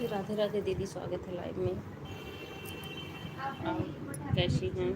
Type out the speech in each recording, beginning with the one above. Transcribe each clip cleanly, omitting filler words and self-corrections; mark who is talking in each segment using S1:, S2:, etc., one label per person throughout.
S1: राधे राधे दीदी, स्वागत है लाइव में। कैसी हैं?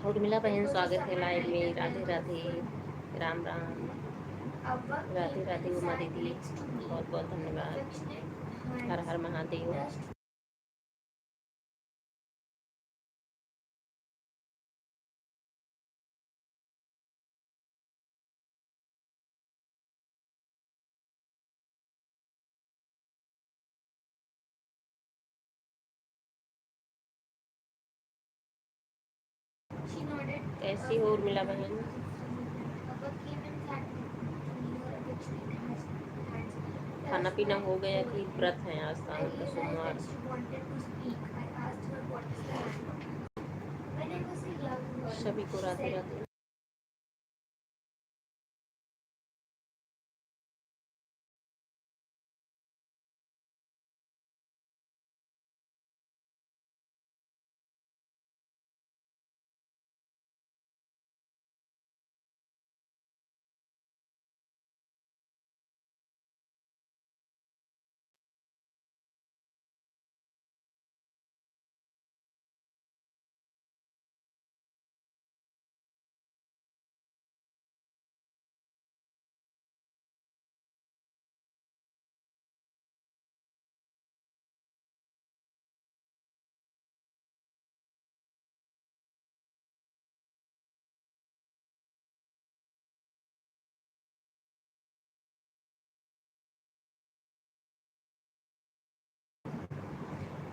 S1: उर्मिला बहन, स्वागत है लाइव में। राधे राधे, राम राम। राधे राधे उमा दीदी, बहुत बहुत धन्यवाद। हर हर महादेव। कैसी हो उर्मिला बहन? खाना पीना हो गया कि व्रत है आज शाम का सोमवार? सभी को राधे राधे।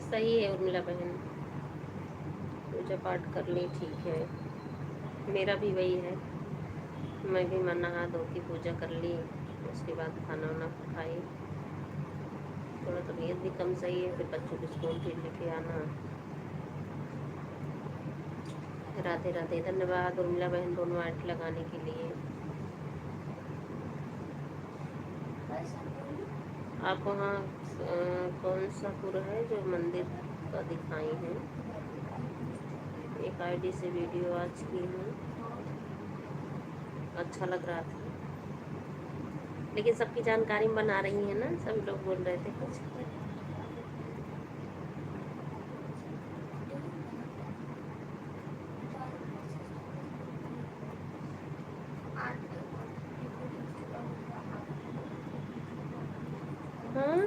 S1: सही है उर्मिला बहन, पूजा पाठ कर ली, ठीक है। मेरा भी वही है, मैं भी नहा धो के पूजा कर ली, उसके बाद खाना वाना खाई। थोड़ा तबीयत भी कम सही है, फिर बच्चों को स्कूल भी लेके आना। राधे राधे, धन्यवाद उर्मिला बहन दोनों ऐड लगाने के लिए। आप वहाँ कौन सा पुर है जो मंदिर का दिखाई है। एक आईडी से वीडियो आज की हूँ, अच्छा लग रहा था, लेकिन सबकी जानकारी बना रही है ना, सब लोग बोल रहे थे कुछ। हाँ,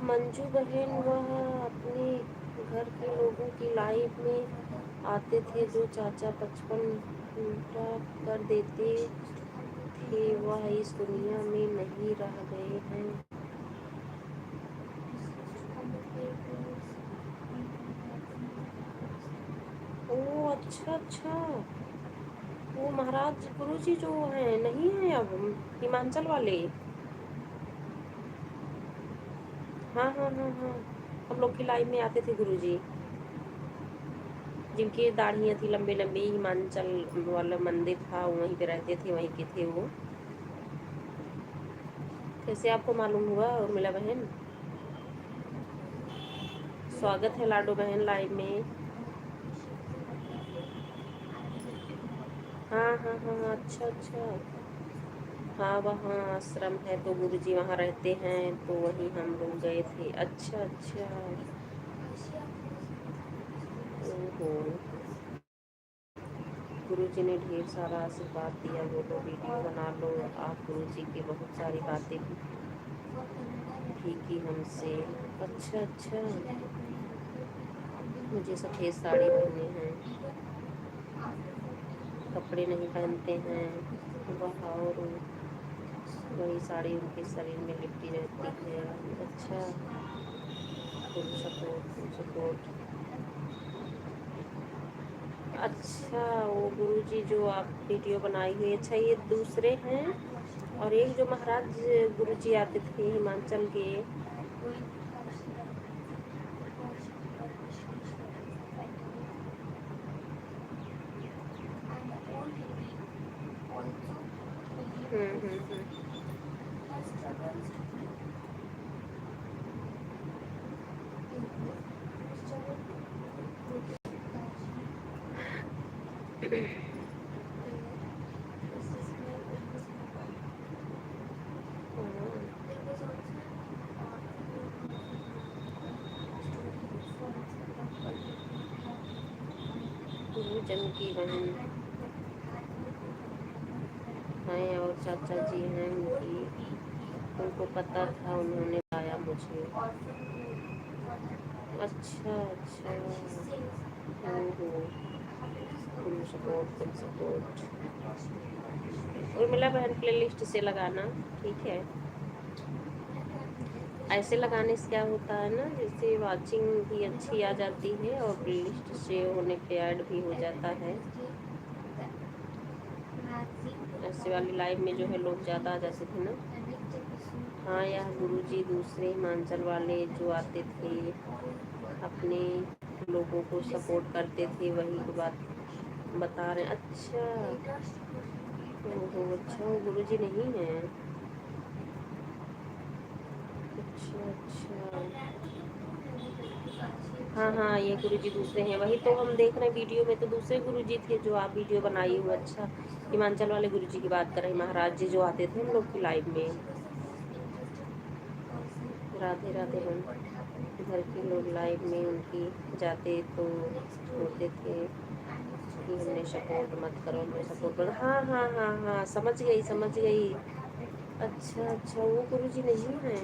S1: मंजू बहन वह अपने घर के लोगों की लाइफ में आते थे, जो चाचा 55 उल्टा कर देते थे, वह इस दुनिया में नहीं रह गए हैं। ओ अच्छा अच्छा, वो महाराज गुरुजी जो हैं नहीं है अब, हिमाचल वाले। हाँ हाँ हाँ हाँ, हम लोग की लाइफ में आते थे गुरुजी, जिनकी दाढ़ियाँ थी लंबे लंबे, हिमाचल वाला मंदिर था, वहीं पे रहते थे, वहीं के थे वो। कैसे आपको मालूम हुआ उर्मिला बहन? स्वागत है लाडो बहन लाइव में। हाँ हाँ हाँ हाँ, अच्छा अच्छा। हाँ वहाँ आश्रम है तो गुरुजी वहाँ रहते हैं, तो वहीं हम लोग गए थे। अच्छा अच्छा। ओहो, गुरुजी ने ढेर सारा आशीर्वाद दिया, बोलो वीडियो बना लो, आप गुरुजी की बहुत सारी बातें भी की हमसे। अच्छा अच्छा, मुझे सफ़ेद साड़ी पहने हैं, कपड़े नहीं पहनते हैं वह, और वही साड़ी उनके शरीर में लिपटी रहती है। अच्छा, फुल सपोर्ट फुल सपोर्ट। अच्छा, वो गुरुजी जो आप वीडियो बनाई हुई, अच्छा ये दूसरे हैं, और एक जो महाराज गुरुजी आते थे हिमाचल के। हम्म। जानकी बहन हैं और चाचा जी हैं उनकी, उनको पता था, उन्होंने बताया मुझे। अच्छा अच्छा, ओहो, full support full support. Urmila बहन प्लेलिस्ट से लगाना, ठीक है? ऐसे लगाने से क्या होता है ना, जैसे वाचिंग भी अच्छी आ जाती है और प्लेलिस्ट से होने पे ऐड भी हो जाता है। ऐसे वाली लाइव में जो है लोग ज़्यादा आ जाते थे ना। हाँ, यह गुरुजी दूसरे हिमाचल वाले जो आते थे, अपने लोगों को सपोर्ट करते थे, वही बात बता रहे। अच्छा, ओहो अच्छा, वो गुरुजी नहीं है। अच्छा अच्छा, हाँ हाँ, ये गुरुजी दूसरे हैं, वही तो हम देख रहे हैं वीडियो में, तो दूसरे गुरुजी थे जो आप वीडियो बनाई हो। अच्छा, हिमाचल वाले गुरुजी की बात कर रहे हैं, महाराज जी जो आते थे हम लोग की लाइव में। राधे राधे बन, घर के लोग लाइव में उनकी जाते तो होते थे कि हमने सपोर्ट मत करो, हमने सपोर्ट करो। हाँ हाँ हाँ हाँ, समझ गई समझ गई। अच्छा अच्छा, वो गुरुजी नहीं है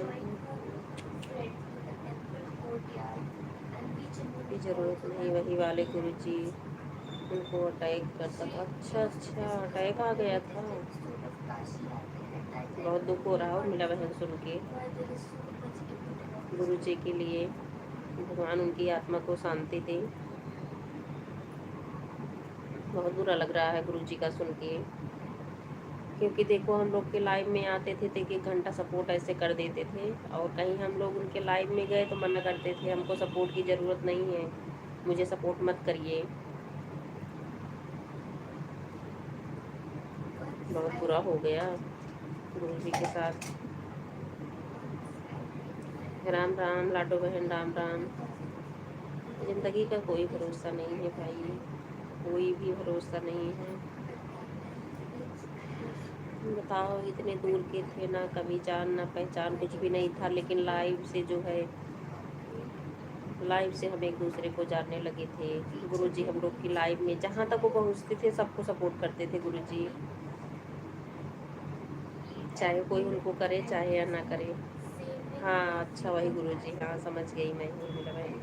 S1: की ज़रूरत नहीं, वही वाले गुरुजी उनको अटैक करता था। अच्छा अच्छा, अटैक आ गया था, बहुत दुख हो रहा हो मिला बहन सुन के। गुरुजी के लिए भगवान उनकी आत्मा को शांति दे। बहुत बुरा लग रहा है गुरुजी का सुन के, क्योंकि देखो हम लोग के लाइव में आते थे तो 1 घंटा सपोर्ट ऐसे कर देते थे, और कहीं हम लोग उनके लाइव में गए तो मना करते थे, हमको सपोर्ट की ज़रूरत नहीं है, मुझे सपोर्ट मत करिए। बहुत बुरा हो गया गुरुजी के साथ। राम राम लाडो बहन, राम राम। ज़िंदगी का कोई भरोसा नहीं है भाई, कोई भी भरोसा नहीं है। बताओ, इतने दूर के थे, ना कभी जान ना पहचान, कुछ भी नहीं था, लेकिन लाइव से जो है, लाइव से हम एक दूसरे को जानने लगे थे। गुरुजी हम लोग की लाइव में जहाँ तक वो पहुँचते थे सबको सपोर्ट करते थे गुरुजी, चाहे कोई उनको करे चाहे या ना करे। हाँ अच्छा, वही गुरुजी, हाँ समझ गई मैं, मेरा भाई।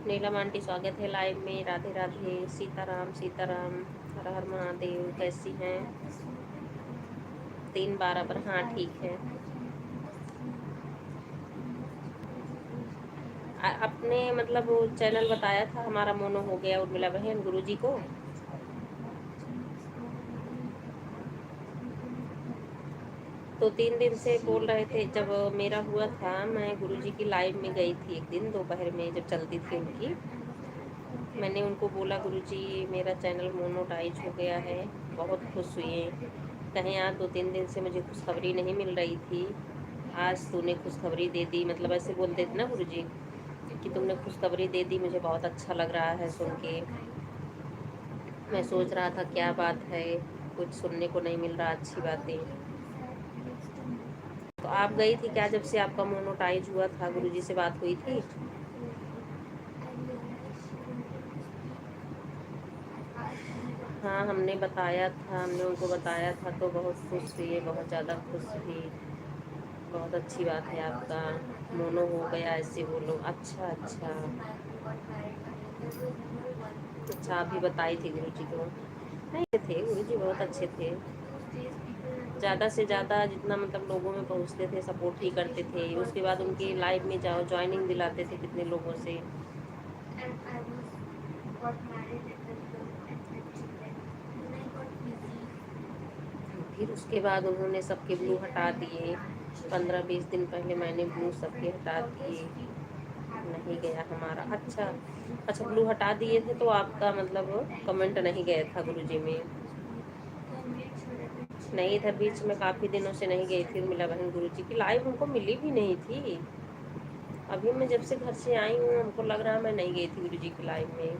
S1: नीलम आंटी स्वागत है लाइव में, राधे राधे, सीताराम सीताराम, हर हर महादेव। कैसी हैं? 3 12 पर, हाँ ठीक है। अपने मतलब वो चैनल बताया था हमारा मोनो हो गया उर्मिला बहन गुरुजी को। तो 3 दिन से बोल रहे थे, जब मेरा हुआ था मैं गुरुजी की लाइव में गई थी एक दिन दोपहर में जब चलती थी उनकी। मैंने उनको बोला गुरुजी मेरा चैनल मोनोटाइज हो गया है, बहुत खुश हुए। कहीं यार 2 3 दिन से मुझे खुशखबरी नहीं मिल रही थी, आज तूने खुशखबरी दे दी, मतलब ऐसे बोलते थे ना गुरुजी कि तुमने खुशखबरी दे दी, मुझे बहुत अच्छा लग रहा है सुन के। मैं सोच रहा था क्या बात है, कुछ सुनने को नहीं मिल रहा अच्छी बातें। तो आप गई थी क्या जब से आपका मोनोटाइज हुआ था? गुरुजी से बात हुई थी? हाँ हमने बताया था, हमने उनको बताया था तो बहुत खुश हुई, बहुत ज़्यादा खुश हुई। बहुत अच्छी बात है, आपका मोनो हो गया ऐसे बोलो। अच्छा अच्छा अच्छा, आप भी बताई थी गुरुजी को? नहीं थे गुरुजी, बहुत अच्छे थे। ज़्यादा से ज़्यादा जितना मतलब लोगों में पहुँचते थे सपोर्ट ही करते थे। उसके बाद उनकी लाइव में जाओ, ज्वाइनिंग दिलाते थे कितने लोगों से। फिर उसके बाद उन्होंने सबके ब्लू हटा दिए। 15 20 दिन पहले मैंने ब्लू सबके हटा दिए, नहीं गया हमारा। अच्छा अच्छा, ब्लू हटा दिए थे तो आपका मतलब कमेंट नहीं गया था गुरुजी में? नहीं, इधर बीच में काफ़ी दिनों से नहीं गई थी उर्मिला बहन, गुरुजी की लाइव हमको मिली भी नहीं थी। अभी मैं जब से घर से आई हूँ हमको लग रहा है मैं नहीं गई थी गुरुजी की लाइव में।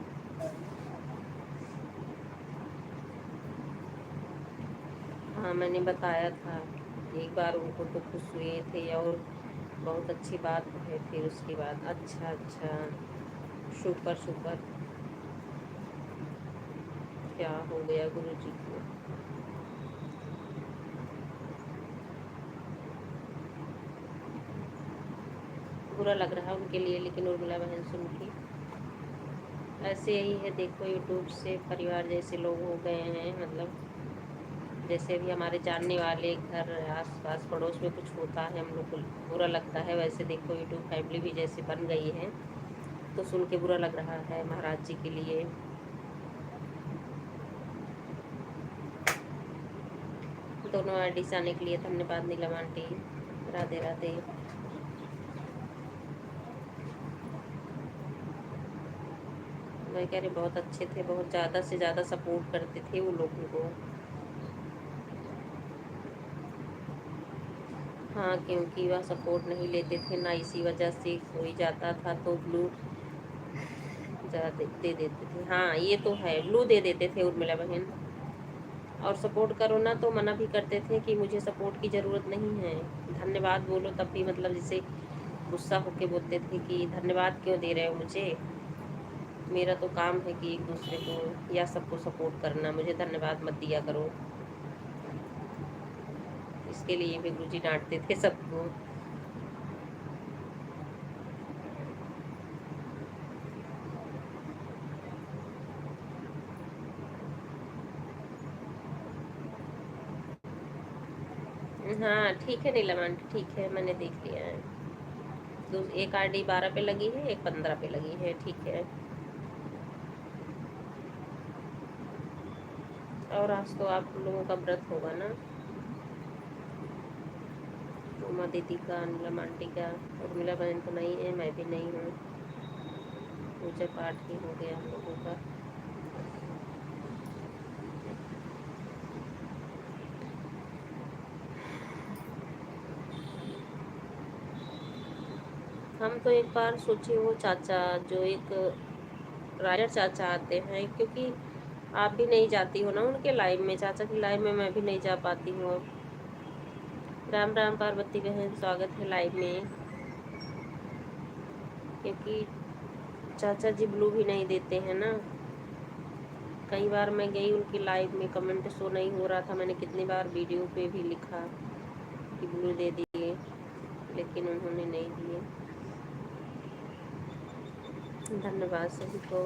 S1: हाँ मैंने बताया था एक बार उनको, तो खुश हुए थे और बहुत अच्छी बात है। फिर उसके बाद अच्छा अच्छा, सुपर सुपर। क्या हो गया गुरुजी को? बुरा लग रहा है उनके लिए, लेकिन उर्मिला बहन सुन के ऐसे यही है। देखो यूट्यूब से परिवार जैसे लोग हो गए हैं, मतलब जैसे भी हमारे जानने वाले घर आस पास पड़ोस में कुछ होता है हम लोग को बुरा लगता है, वैसे देखो यूट्यूब फैमिली भी जैसे बन गई है तो सुन के बुरा लग रहा है महाराज जी के लिए। दोनों आईडी से आने के लिए धन्यवाद नीलम आंटी, राधे राधे। मैं कह रही बहुत अच्छे थे, बहुत ज़्यादा से ज़्यादा सपोर्ट करते थे वो लोगों को। हाँ क्योंकि वह सपोर्ट नहीं लेते थे ना, इसी वजह से कोई जाता था तो ब्लू ज़्यादा दे देते थे। हाँ ये तो है, ब्लू दे देते थे उर्मिला बहन। और सपोर्ट करो ना तो मना भी करते थे कि मुझे सपोर्ट की ज़रूरत नहीं है, धन्यवाद बोलो, तब भी मतलब जैसे गुस्सा होके बोलते थे कि धन्यवाद क्यों दे रहे हो मुझे, मेरा तो काम है कि एक दूसरे को या सबको सपोर्ट करना, मुझे धन्यवाद मत दिया करो। इसके लिए भी गुरुजी डांटते थे सबको। हाँ ठीक है नीलम आंटी, ठीक है मैंने देख लिया है। एक आईडी 12 पे लगी है, एक 15 पे लगी है, ठीक है। और आज तो आप लोगों का व्रत होगा ना, उमा दीदी का, नीलम आंटी का। उर्मिला बहन तो नहीं है, मैं भी नहीं हूँ। पूजा पाठ ही हो गया हम लोगों का। हम तो एक बार सोचे वो चाचा जो एक राइडर चाचा आते हैं, क्योंकि आप भी नहीं जाती हो ना उनके लाइव में, चाचा की लाइव में मैं भी नहीं जा पाती हूँ अब। राम राम पार्वती बहन, स्वागत है लाइव में। क्योंकि चाचा जी ब्लू भी नहीं देते हैं ना। कई बार मैं गई उनकी लाइव में, कमेंट शो नहीं हो रहा था, मैंने कितनी बार वीडियो पे भी लिखा कि ब्लू दे दिए, लेकिन उन्होंने नहीं दिए। धन्यवाद सभी को।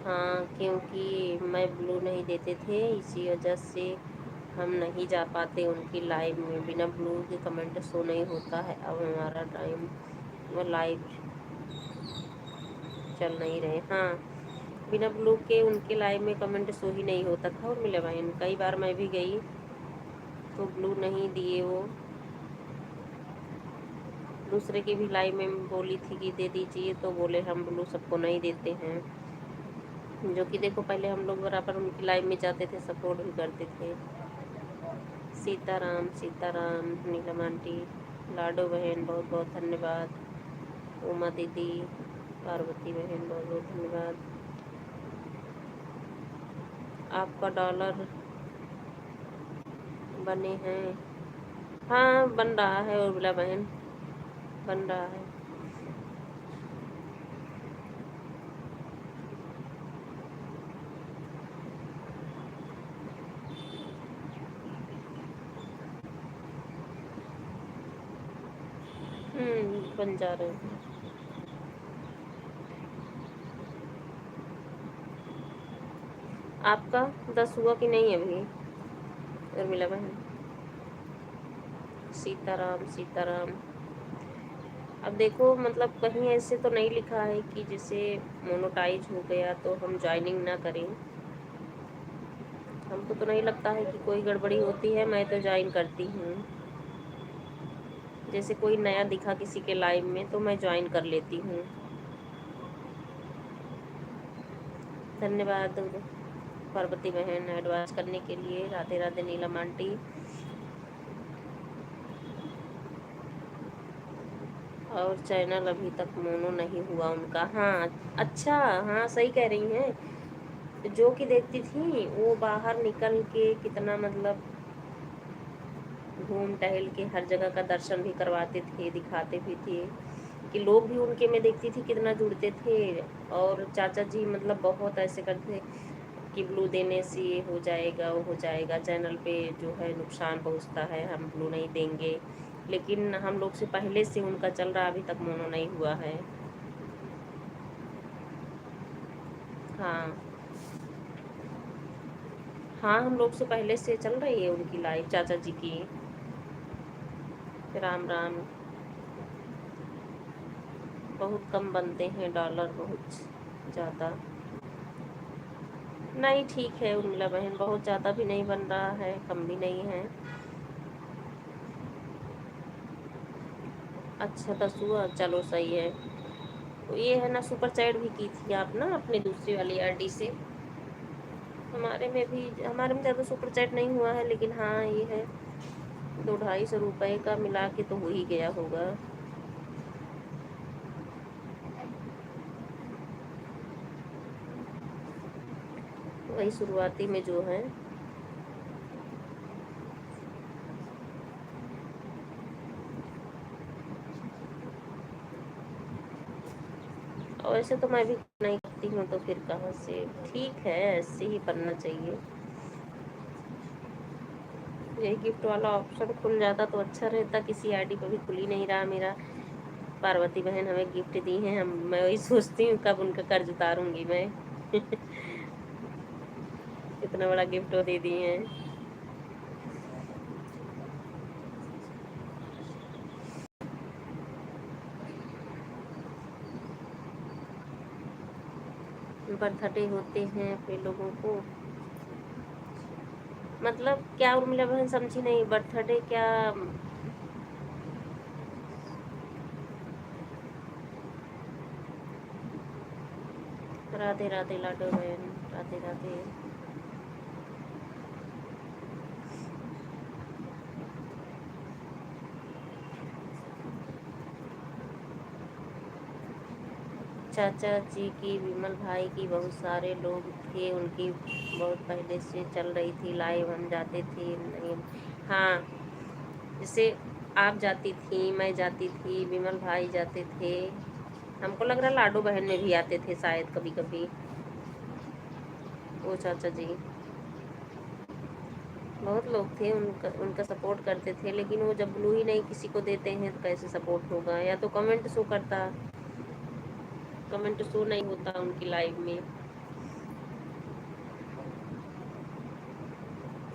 S1: हाँ, क्योंकि मैं ब्लू नहीं देते थे, इसी वजह से हम नहीं जा पाते उनकी लाइव में। बिना ब्लू के कमेंट शो नहीं होता है। अब हमारा टाइम वो लाइव चल नहीं रहे। हाँ, बिना ब्लू के उनके लाइव में कमेंट शो ही नहीं होता था। और मिले बहन, कई बार मैं भी गई तो ब्लू नहीं दिए वो। दूसरे की भी लाइव में बोली थी कि दे दीजिए, तो बोले हम ब्लू सबको नहीं देते हैं। जो कि देखो, पहले हम लोग बराबर उनकी लाइव में जाते थे, सपोर्ट भी करते थे। सीताराम सीताराम, नीलम आंटी, लाडो बहन बहुत बहुत धन्यवाद। उमा दीदी, पार्वती बहन बहुत बहुत धन्यवाद। आपका डॉलर बने हैं? हाँ, बन रहा है उर्मिला बहन, बन रहा है। बन जा रहे हैं। आपका 10 हुआ कि नहीं अभी उर्मिला बहन? सीताराम सीताराम। अब देखो, मतलब कहीं ऐसे तो नहीं लिखा है कि जैसे मोनोटाइज हो गया तो हम ज्वाइनिंग ना करें। हमको तो नहीं लगता है कि कोई गड़बड़ी होती है, मैं तो ज्वाइन करती हूँ। जैसे कोई नया दिखा किसी के लाइव में तो मैं ज्वाइन कर लेती हूँ। धन्यवाद पार्वती बहन एडवाइस करने के लिए। राधे राधे नीलम आंटी। और चैनल अभी तक मोनो नहीं हुआ उनका। हाँ, अच्छा, हाँ सही कह रही हैं। जो कि देखती थी वो बाहर निकल के कितना मतलब घूम टहल के हर जगह का दर्शन भी करवाते थे, दिखाते भी थे कि लोग भी उनके, में देखती थी कितना जुड़ते थे। और चाचा जी मतलब बहुत ऐसे करते कि ब्लू देने से ये हो जाएगा वो हो जाएगा, चैनल पे जो है नुकसान पहुंचता है, हम ब्लू नहीं देंगे। लेकिन हम लोग से पहले से उनका चल रहा, अभी तक मोनो नहीं हुआ है। हाँ हाँ, हम लोग से पहले से चल रही है उनकी लाइव, चाचा जी की। राम राम। बहुत कम बनते हैं डॉलर, बहुत ज़्यादा नहीं। ठीक है उर्मिला बहन, बहुत ज़्यादा भी नहीं बन रहा है, कम भी नहीं है। अच्छा, 10 हुआ, चलो सही है। तो ये है ना, सुपर चैट भी की थी आप ना अपने दूसरी वाली आईडी से। हमारे में ज़्यादा सुपर चैट नहीं हुआ है, लेकिन हाँ ये है 200-250 रुपये का मिला के तो हो ही गया होगा। वही शुरुआती में जो है। और वैसे तो मैं भी नहीं करती हूँ, तो फिर कहाँ से। ठीक है, ऐसे ही बनना चाहिए। यही गिफ्ट वाला ऑप्शन खुल जाता तो अच्छा रहता। किसी आईडी पर भी खुल ही नहीं रहा मेरा। पार्वती बहन हमें गिफ्ट दी हैं, मैं वही सोचती हूँ कब उनका कर्ज उतारूंगी मैं। इतना बड़ा गिफ्ट वो दे दिए हैं। बर्थडे होते हैं अपने लोगों को, मतलब क्या उर्मिला बहन समझी नहीं, बर्थडे क्या? राधे राधे लाडो बहन, राधे राधे। चाचा जी की, विमल भाई की बहुत सारे लोग थे, उनकी बहुत पहले से चल रही थी लाइव, हम जाते थे नहीं। हाँ, जैसे आप जाती थी, मैं जाती थी, विमल भाई जाते थे, हमको लग रहा लाडो बहन में भी आते थे शायद कभी कभी वो चाचा जी। बहुत लोग थे, उनका उनका सपोर्ट करते थे, लेकिन वो जब ब्लू ही नहीं किसी को देते हैं तो कैसे सपोर्ट होगा? या तो कमेंट शो करता, कमेंट शो नहीं होता उनकी लाइव में।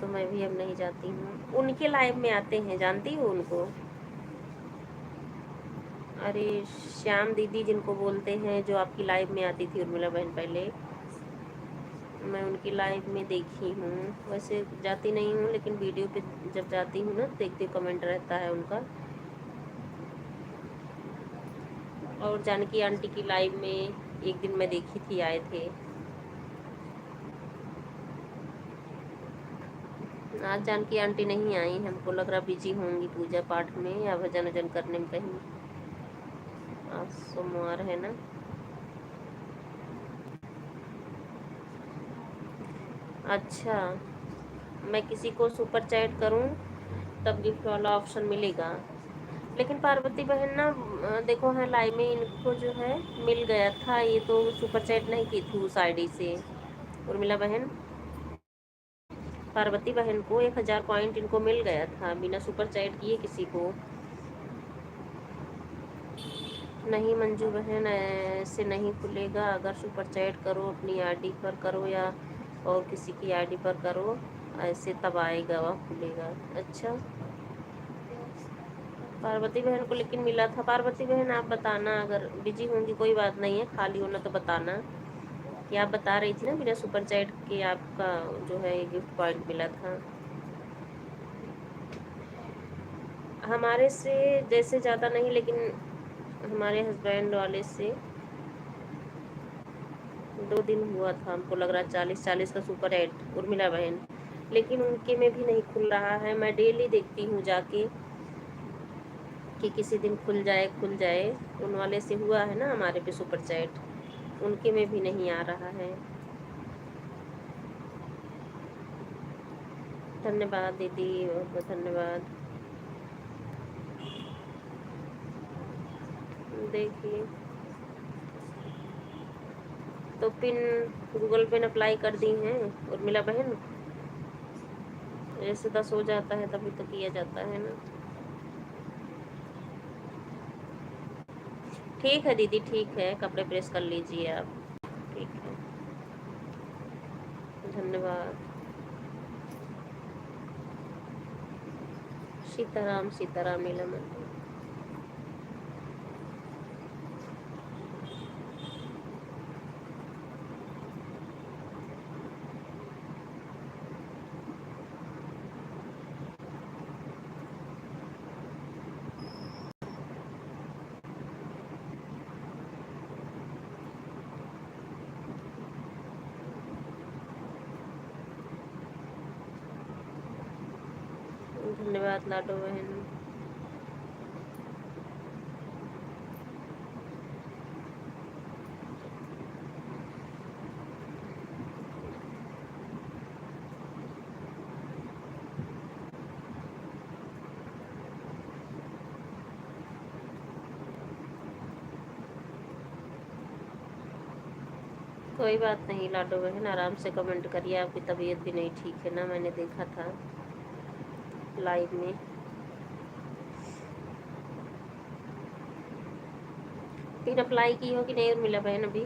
S1: तो मैं भी अब नहीं जाती हूँ, उनके लाइव में आते हैं, जानती हूँ उनको। अरे श्याम दीदी जिनको बोलते हैं, जो आपकी लाइव में आती थी उर्मिला बहन पहले, मैं उनकी लाइव में देखी हूँ। वैसे जाती नहीं हूँ, लेकिन वीडियो पे जब जाती हूँ ना देखती हूँ, कमेंट रहता है उनका। और जानकी आंटी की लाइव में एक दिन मैं देखी थी, आए थे। आज जानकी आंटी नहीं आई, हमको लग रहा बिजी होंगी पूजा पाठ में या भजन वजन करने में कहीं। आज सोमवार है ना। अच्छा, मैं किसी को सुपर चैट करूं तब गिफ्ट वाला ऑप्शन मिलेगा? लेकिन पार्वती बहन ना, देखो है लाइव में इनको जो है मिल गया था, ये तो सुपर चैट नहीं की थी उस आईडी से। उर्मिला बहन, पार्वती बहन को 1000 पॉइंट इनको मिल गया था बिना सुपर चैट किए किसी को। नहीं मंजू बहन, ऐसे नहीं खुलेगा, अगर सुपर चैट करो अपनी आईडी पर करो या और किसी की आईडी पर करो, ऐसे तब आएगा वह खुलेगा। अच्छा, पार्वती बहन को लेकिन मिला था। पार्वती बहन आप बताना, अगर बिजी होंगी कोई बात नहीं है, खाली होना तो बताना कि आप बता रही थी ना बिना सुपर चैट के आपका जो है गिफ्ट पॉइंट मिला था। हमारे से जैसे ज़्यादा नहीं, लेकिन हमारे हस्बैंड वाले से 2 दिन हुआ था, हमको लग रहा 40 का सुपर एड उर्मिला बहन, लेकिन उनके में भी नहीं खुल रहा है। मैं डेली देखती हूँ जाके कि किसी दिन खुल जाए खुल जाए। उन वाले से हुआ है ना हमारे पे सुपर चैट, उनके में भी नहीं आ रहा है। धन्यवाद दीदी, बहुत बहुत धन्यवाद। देखिए, तो पिन गूगल पिन अप्लाई कर दी हैं उर्मिला बहन? जैसे 10 हो जाता है तभी तो किया जाता है ना। ठीक है दीदी, ठीक है, कपड़े प्रेस कर लीजिए आप। ठीक है, धन्यवाद। सीताराम सीताराम नीलम। धन्यवाद लाडो बहन। कोई बात नहीं लाडो बहन, आराम से कमेंट करिए, आपकी तबीयत भी नहीं ठीक है ना, मैंने देखा था लाइव में। पिन अप्लाई की हो कि नहीं उर्मिला बहन अभी?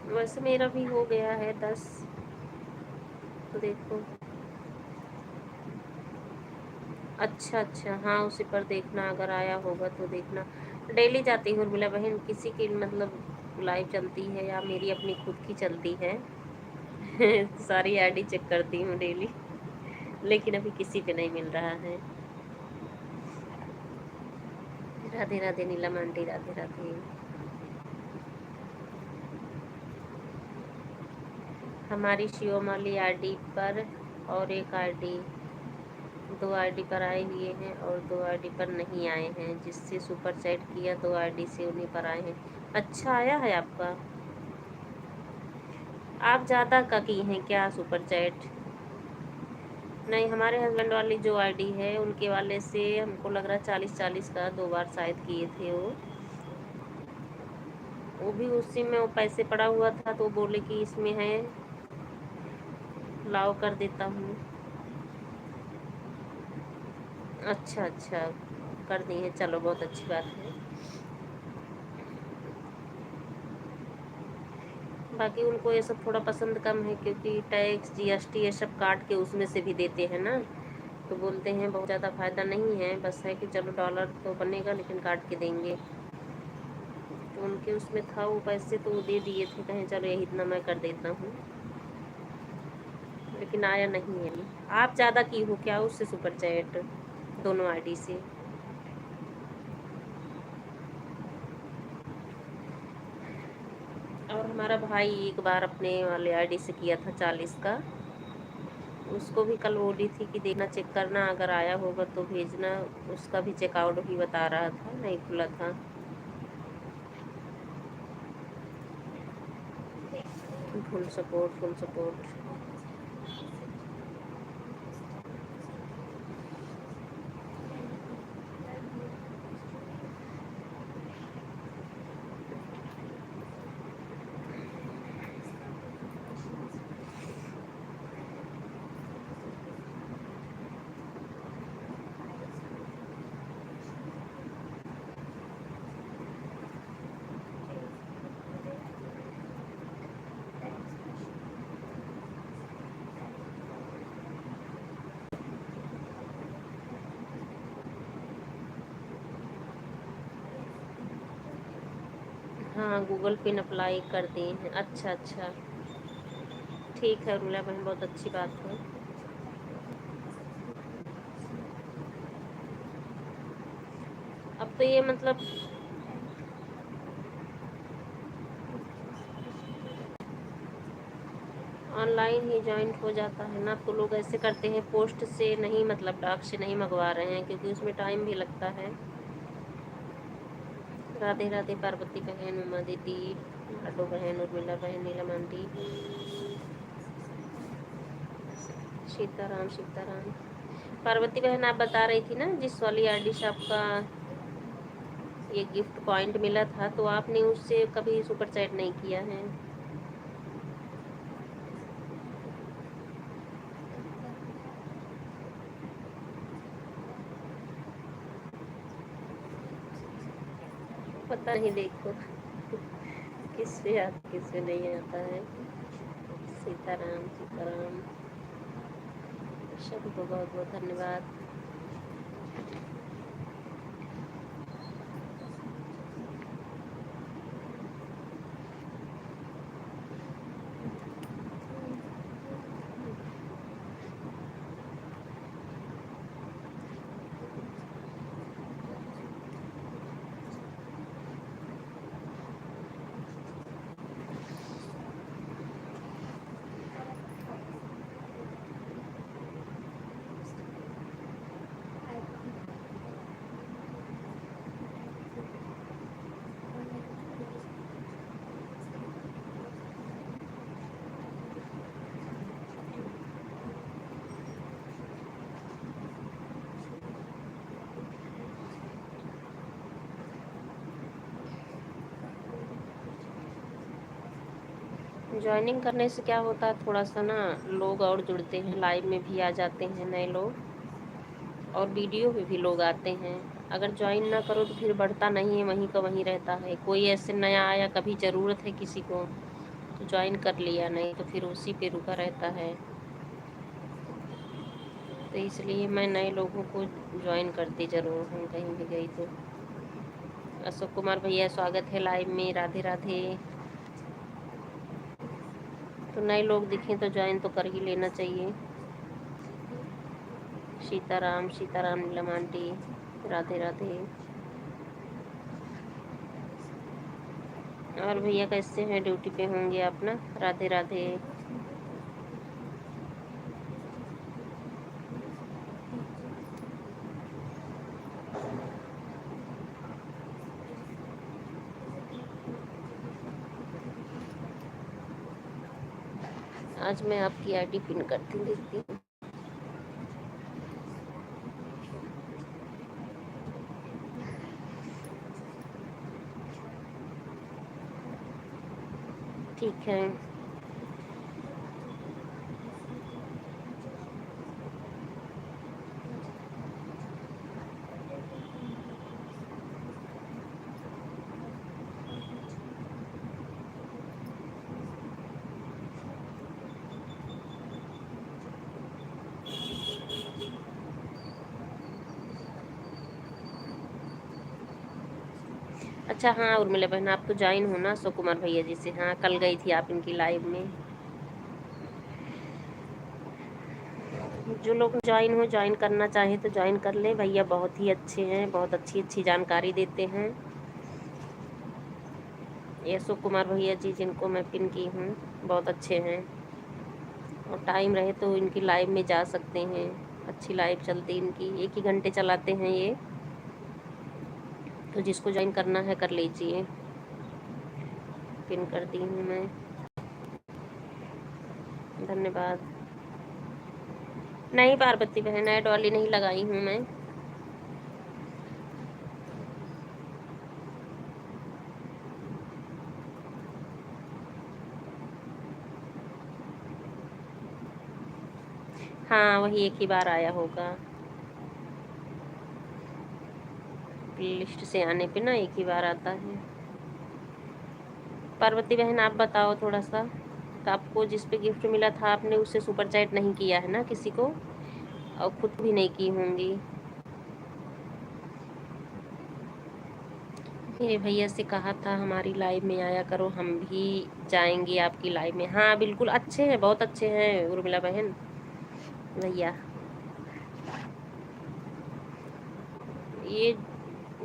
S1: वैसे मेरा भी हो गया है 10, तो देखो। अच्छा अच्छा, हाँ उसी पर देखना, अगर आया होगा तो देखना। डेली जाती हूँ उर्मिला बहन, किसी की मतलब लाइव चलती है या मेरी अपनी खुद की चलती है। सारी आईडी चेक करती हूँ डेली, लेकिन अभी किसी पे नहीं मिल रहा है। राधे राधे नीलम आंटी, राधे राधे। हमारी शिवमाली आईडी पर और एक आईडी, 2 आईडी पर आए हुए हैं और 2 आईडी पर नहीं आए हैं। जिससे सुपर चैट किया 2 आईडी से उन्हीं पर आए हैं। अच्छा आया है आपका? आप ज़्यादा का की हैं क्या सुपर चैट? नहीं, हमारे हस्बैंड वाली जो आईडी है उनके वाले से हमको लग रहा है 40-40 का 2 बार शायद किए थे वो भी उसी में वो पैसे पड़ा हुआ था तो बोले कि इसमें है, लाओ कर देता हूँ। अच्छा अच्छा, कर दी है, चलो बहुत अच्छी बात है। बाकी उनको ये सब थोड़ा पसंद कम है क्योंकि टैक्स जीएसटी ये सब काट के उसमें से भी देते हैं ना, तो बोलते हैं बहुत ज़्यादा फ़ायदा नहीं है, बस है कि चलो डॉलर तो बनेगा लेकिन काट के देंगे। तो उनके उसमें था वो पैसे तो वो दे दिए थे, कहें चलो यही इतना मैं कर देता हूँ, लेकिन आया नहीं है। आप ज़्यादा की हो क्या उससे सुपर चैट दोनों आईडी से? और हमारा भाई एक बार अपने वाले आईडी से किया था 40 का, उसको भी कल बोली थी कि देखना चेक करना, अगर आया होगा तो भेजना। उसका भी चेकआउट भी बता रहा था, नहीं खुला था। Full support, full support. हाँ, गूगल पिन अप्लाई कर दिए हैं। अच्छा अच्छा, ठीक है उर्मिला बहन, बहुत अच्छी बात है। अब तो ये मतलब ऑनलाइन ही जॉइंट हो जाता है ना, तो लोग ऐसे करते हैं पोस्ट से नहीं, मतलब डाक से नहीं मंगवा रहे हैं क्योंकि उसमें टाइम भी लगता है। राधे राधे पार्वती बहन, उमा दीदी, लाडो बहन, उर्मिला बहन, नीलम आंटी, सीताराम सीताराम। पार्वती बहन आप बता रही थी ना जिस वाली आईडी से आपका ये गिफ्ट पॉइंट मिला था, तो आपने उससे कभी सुपर चैट नहीं किया है? पता नहीं, देखो किस पे आता किस पे नहीं आता है। सीताराम सीताराम, सबको बहुत बहुत धन्यवाद। ज्वाइनिंग करने से क्या होता है, थोड़ा सा ना लोग और जुड़ते हैं, लाइव में भी आ जाते हैं नए लोग, और वीडियो में भी लोग आते हैं। अगर ज्वाइन ना करो तो फिर बढ़ता नहीं है, वहीं का वहीं रहता है। कोई ऐसे नया आया, कभी ज़रूरत है किसी को तो ज्वाइन कर लिया, नहीं तो फिर उसी पे रुका रहता है। तो इसलिए मैं नए लोगों को ज्वाइन करती ज़रूर हूँ कहीं भी गई तो। अशोक कुमार भैया स्वागत है लाइव में, राधे राधे। तो नए लोग दिखें तो ज्वाइन तो कर ही लेना चाहिए। सीताराम सीताराम, नीलम आंटी, राधे राधे। और भैया कैसे हैं, ड्यूटी पे होंगे आप ना? राधे राधे। आज मैं आपकी आईडी पिन करती देखती हूँ। ठीक है। अच्छा हाँ उर्मिला बहन, आप तो ज्वाइन हो ना अशोक कुमार भैया जी से? हाँ कल गई थी आप इनकी लाइव में। जो लोग ज्वाइन हो, ज्वाइन करना चाहें तो ज्वाइन कर लें। भैया बहुत ही अच्छे हैं, बहुत अच्छी अच्छी जानकारी देते हैं। ये अशोक कुमार भैया जी जिनको मैं पिन की हूँ, बहुत अच्छे हैं। और टाइम रहे तो इनकी लाइव में जा सकते हैं। अच्छी लाइव चलती इनकी, 1 ही घंटे चलाते हैं ये। तो जिसको ज्वाइन करना है कर लीजिए। पिन कर दी हूँ मैं, धन्यवाद। नहीं पार्वती बहन, ऐड वाली नहीं लगाई हूँ मैं। हाँ वही 1 ही बार आया होगा, लिस्ट से आने पे ना 1 ही बार आता है। पार्वती बहन आप बताओ थोड़ा सा, तो आपको जिस पे गिफ्ट मिला था आपने उससे सुपर चैट नहीं किया है ना किसी को, और खुद भी नहीं की होंगी। मेरे भैया से कहा था हमारी लाइव में आया करो, हम भी जाएंगे आपकी लाइव में। हाँ बिल्कुल, अच्छे हैं, बहुत अच्छे हैं उर्मिला बहन भैया। ये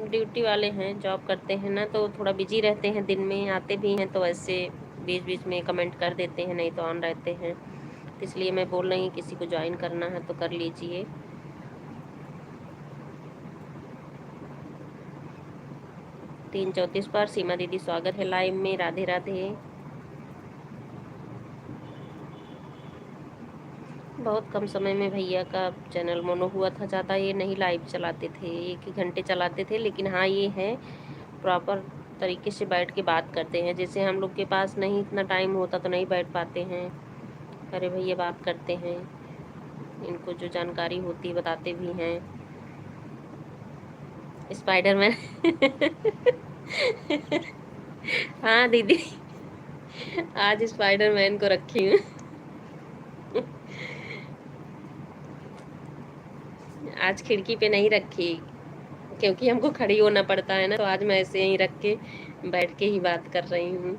S1: ड्यूटी वाले हैं, जॉब करते हैं ना, तो थोड़ा बिजी रहते हैं। दिन में आते भी हैं तो ऐसे बीच बीच में कमेंट कर देते हैं, नहीं तो ऑन रहते हैं। तो इसलिए मैं बोल रही हूँ किसी को ज्वाइन करना है तो कर लीजिए। 3:34 पर सीमा दीदी स्वागत है लाइव में, राधे राधे। बहुत कम समय में भैया का चैनल मोनो हुआ था, ज़्यादा ये नहीं लाइव चलाते थे, 1 ही घंटे चलाते थे। लेकिन हाँ ये है, प्रॉपर तरीके से बैठ के बात करते हैं। जैसे हम लोग के पास नहीं इतना टाइम होता तो नहीं बैठ पाते हैं, अरे भैया बात करते हैं, इनको जो जानकारी होती है बताते भी हैं। स्पाइडरमैन हाँ दीदी, आज स्पाइडरमैन को रखी हूँ। आज खिड़की पे नहीं रखी, क्योंकि हमको खड़ी होना पड़ता है ना, तो आज मैं ऐसे ही रख के बैठ के ही बात कर रही हूँ।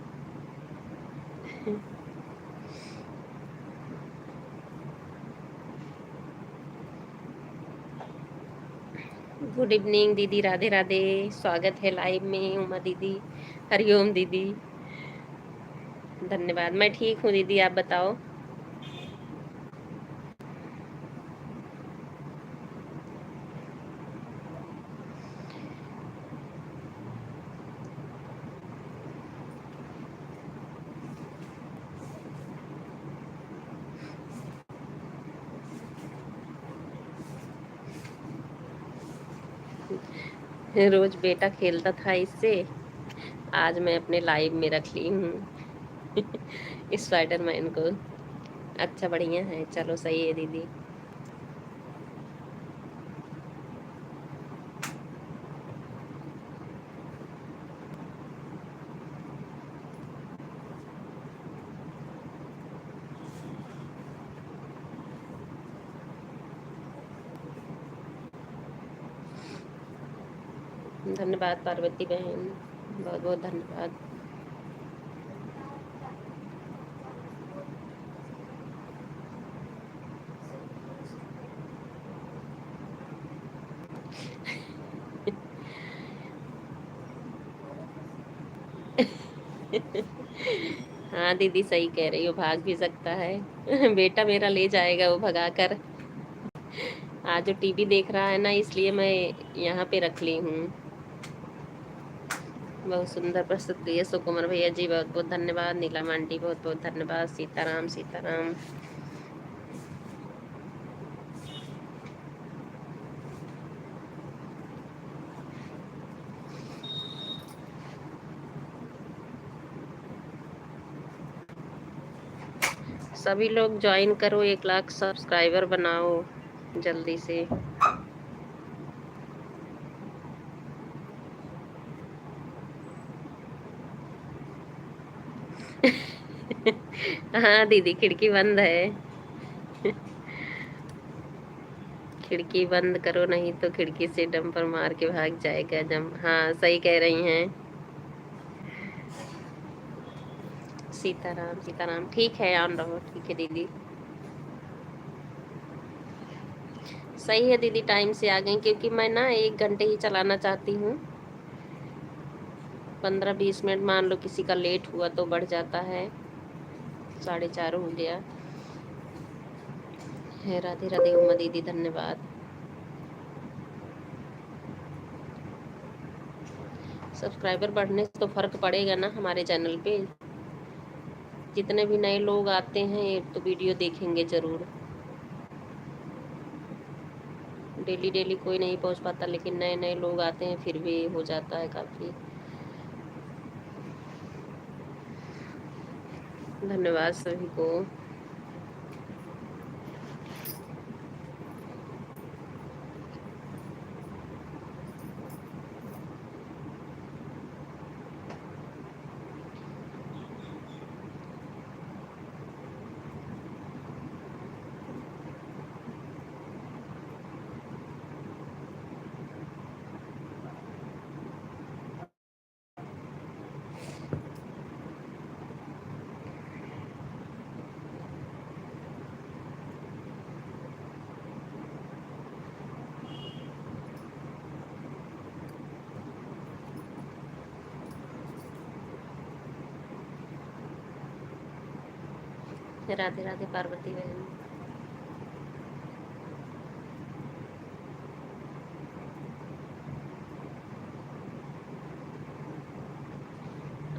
S1: गुड इवनिंग दीदी, राधे राधे, स्वागत है लाइव में उमा दीदी, हरिओम दीदी, धन्यवाद। मैं ठीक हूँ दीदी, आप बताओ। रोज बेटा खेलता था इससे, आज मैं अपने लाइव में रख ली हूँ स्पाइडरमैन को। अच्छा बढ़िया है, चलो सही है दीदी। धन्यवाद पार्वती बहन, बहुत बहुत धन्यवाद। हाँ दीदी सही कह रही हो, भाग भी सकता है। बेटा मेरा ले जाएगा वो भगा कर। आज जो टीवी देख रहा है ना, इसलिए मैं यहाँ पे रख ली हूँ। बहुत सुंदर प्रस्तुति है सुकुमार भैया जी, बहुत बहुत धन्यवाद। नीलम आंटी बहुत बहुत धन्यवाद। सीताराम सीताराम। सभी लोग ज्वाइन करो, 1 लाख सब्सक्राइबर बनाओ जल्दी से। हाँ दीदी खिड़की बंद है। खिड़की बंद करो, नहीं तो खिड़की से डंपर मार के भाग जाएगा जम। हाँ सही कह रही हैं। सीताराम सीताराम। ठीक है ऑन रहो। ठीक है दीदी, सही है दीदी, टाइम से आ गई क्योंकि मैं ना 1 घंटे ही चलाना चाहती हूँ। 15-20 मिनट मान लो किसी का लेट हुआ तो बढ़ जाता है। 4:30 हो गया है। राधे राधे उमा दीदी धन्यवाद। सब्सक्राइबर बढ़ने से तो फर्क पड़ेगा ना हमारे चैनल पे। जितने भी नए लोग आते हैं तो वीडियो देखेंगे जरूर। डेली डेली कोई नहीं पहुंच पाता, लेकिन नए नए लोग आते हैं फिर भी हो जाता है काफ़ी। धन्यवाद सभी को। राधे राधे पार्वती बहन।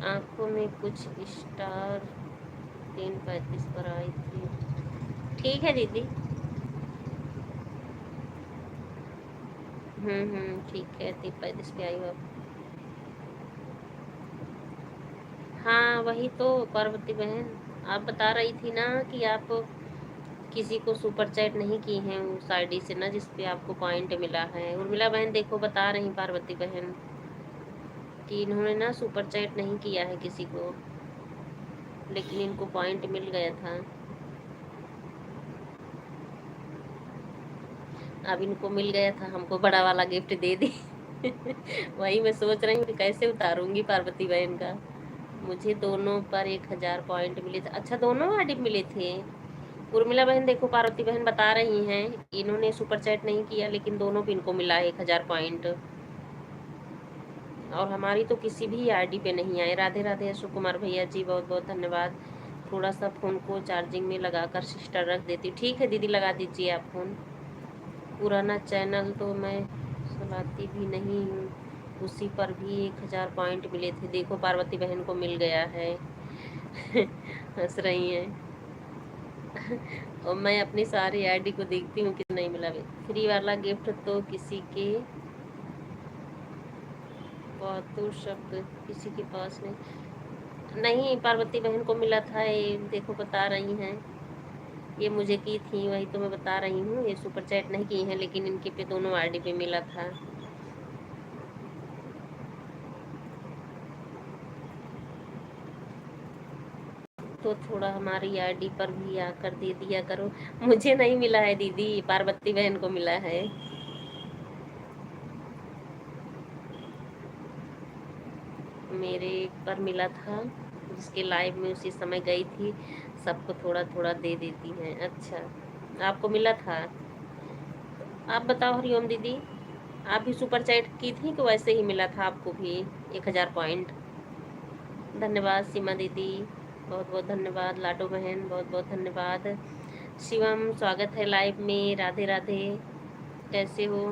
S1: आंखों में कुछ स्टार 3:35 पर आई थी। ठीक है दीदी। ठीक है 3:35 पे आई हो आप। हाँ वही तो पार्वती बहन, आप बता रही थी ना कि आप किसी को सुपर चैट नहीं की हैं उस आईडी से ना जिसपे आपको पॉइंट मिला है। उर्मिला बहन देखो बता रही पार्वती बहन कि इन्होंने ना सुपर चैट नहीं किया है किसी को, लेकिन इनको पॉइंट मिल गया था। अब इनको मिल गया था, हमको बड़ा वाला गिफ्ट दे दी। वही मैं सोच रही हूँ कि कैसे उतारूंगी पार्वती बहन का। मुझे दोनों पर 1000 पॉइंट मिले थे। अच्छा दोनों आईडी मिले थे। उर्मिला बहन देखो पार्वती बहन बता रही हैं इन्होंने सुपर चैट नहीं किया लेकिन दोनों पे इनको मिला है 1000 पॉइंट, और हमारी तो किसी भी आईडी पे नहीं आए। राधे राधे अशोक कुमार भैया जी बहुत बहुत धन्यवाद। थोड़ा सा फ़ोन को चार्जिंग में लगाकर सिस्टर रख देती। ठीक है दीदी लगा दीजिए आप फ़ोन। पुराना चैनल तो मैं चलाती भी नहीं हूँ, उसी पर भी 1000 पॉइंट मिले थे। देखो पार्वती बहन को मिल गया है। हंस रही हैं। और मैं अपनी सारी आईडी को देखती हूँ कि नहीं मिला। फ्री वाला गिफ्ट तो किसी के बहादुर शब्द किसी के पास नहीं पार्वती बहन को मिला था। ये देखो बता रही हैं, ये मुझे की थी वही तो मैं बता रही हूँ। ये सुपर चैट नहीं की है लेकिन इनके पे दोनों आईडी पे मिला था। तो थोड़ा हमारी आईडी पर भी आकर दे दिया करो। मुझे नहीं मिला है दीदी, पार्वती बहन को मिला है। मेरे पर मिला था, जिसके लाइव में उसी समय गई थी, सबको थोड़ा थोड़ा दे देती हैं। अच्छा, आपको मिला था। आप बताओ हरिओम दीदी, आप भी सुपर चैट की थी कि वैसे ही मिला था आपको भी 1000 पॉइंट? धन्यवाद सीमा दीदी, बहुत बहुत धन्यवाद। लाडो बहन बहुत बहुत धन्यवाद। शिवम स्वागत है लाइव में, राधे राधे, कैसे हो?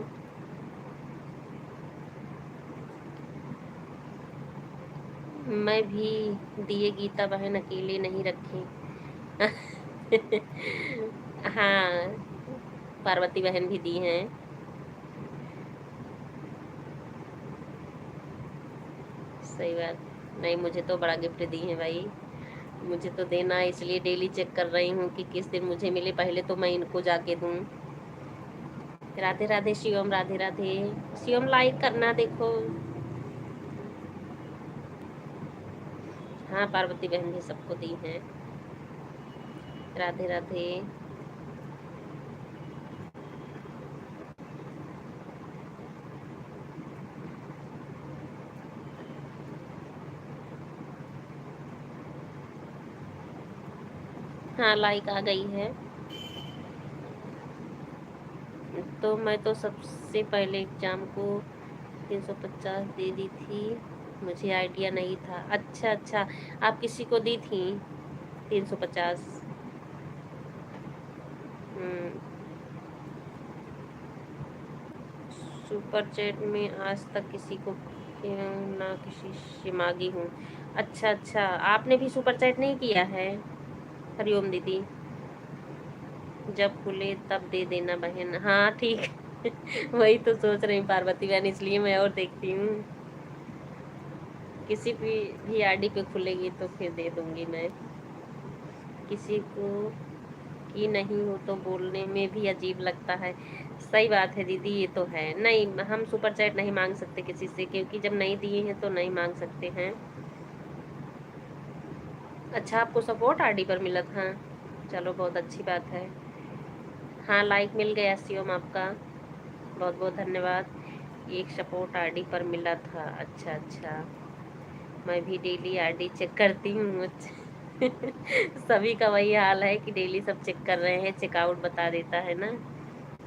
S1: मैं भी दिए, गीता बहन अकेले नहीं रखी। हाँ, पार्वती बहन भी दी हैं। सही बात। नहीं, मुझे तो बड़ा गिफ्ट दी है भाई, मुझे तो देना है, इसलिए डेली चेक कर रही हूँ कि किस दिन मुझे मिले, पहले तो मैं इनको जाके दूँ। राधे राधे शिवम, राधे राधे शिवम, लाइक करना देखो। हाँ, पार्वती बहन भी सबको दी हैं। राधे राधे। हाँ, लाइक आ गई है। तो मैं तो सबसे पहले एग्जाम को 350 दे दी थी, मुझे आइडिया नहीं था। अच्छा अच्छा, आप किसी को दी थी 350? हम्म, सुपर चैट में आज तक किसी को ना किसी से मांगी हूँ। अच्छा अच्छा, आपने भी सुपर चैट नहीं किया है? हरिओम दीदी, जब खुले तब दे देना बहन। हाँ ठीक। वही तो सोच रही हूँ पार्वती बहन, इसलिए मैं और देखती हूँ। किसी भी आईडी पे खुलेगी तो फिर दे दूंगी मैं। किसी को की नहीं हो तो बोलने में भी अजीब लगता है। सही बात है दीदी, ये तो है। नहीं, हम सुपर चैट नहीं मांग सकते किसी से, क्योंकि जब नहीं दिए हैं तो नहीं मांग सकते हैं। अच्छा, आपको सपोर्ट आईडी पर मिला था? चलो, बहुत अच्छी बात है। हाँ, लाइक मिल गया शिवम आपका, बहुत बहुत धन्यवाद। एक सपोर्ट आईडी पर मिला था। अच्छा अच्छा, मैं भी डेली आईडी चेक करती हूँ। सभी का वही हाल है कि डेली सब चेक कर रहे हैं, चेकआउट बता देता है ना।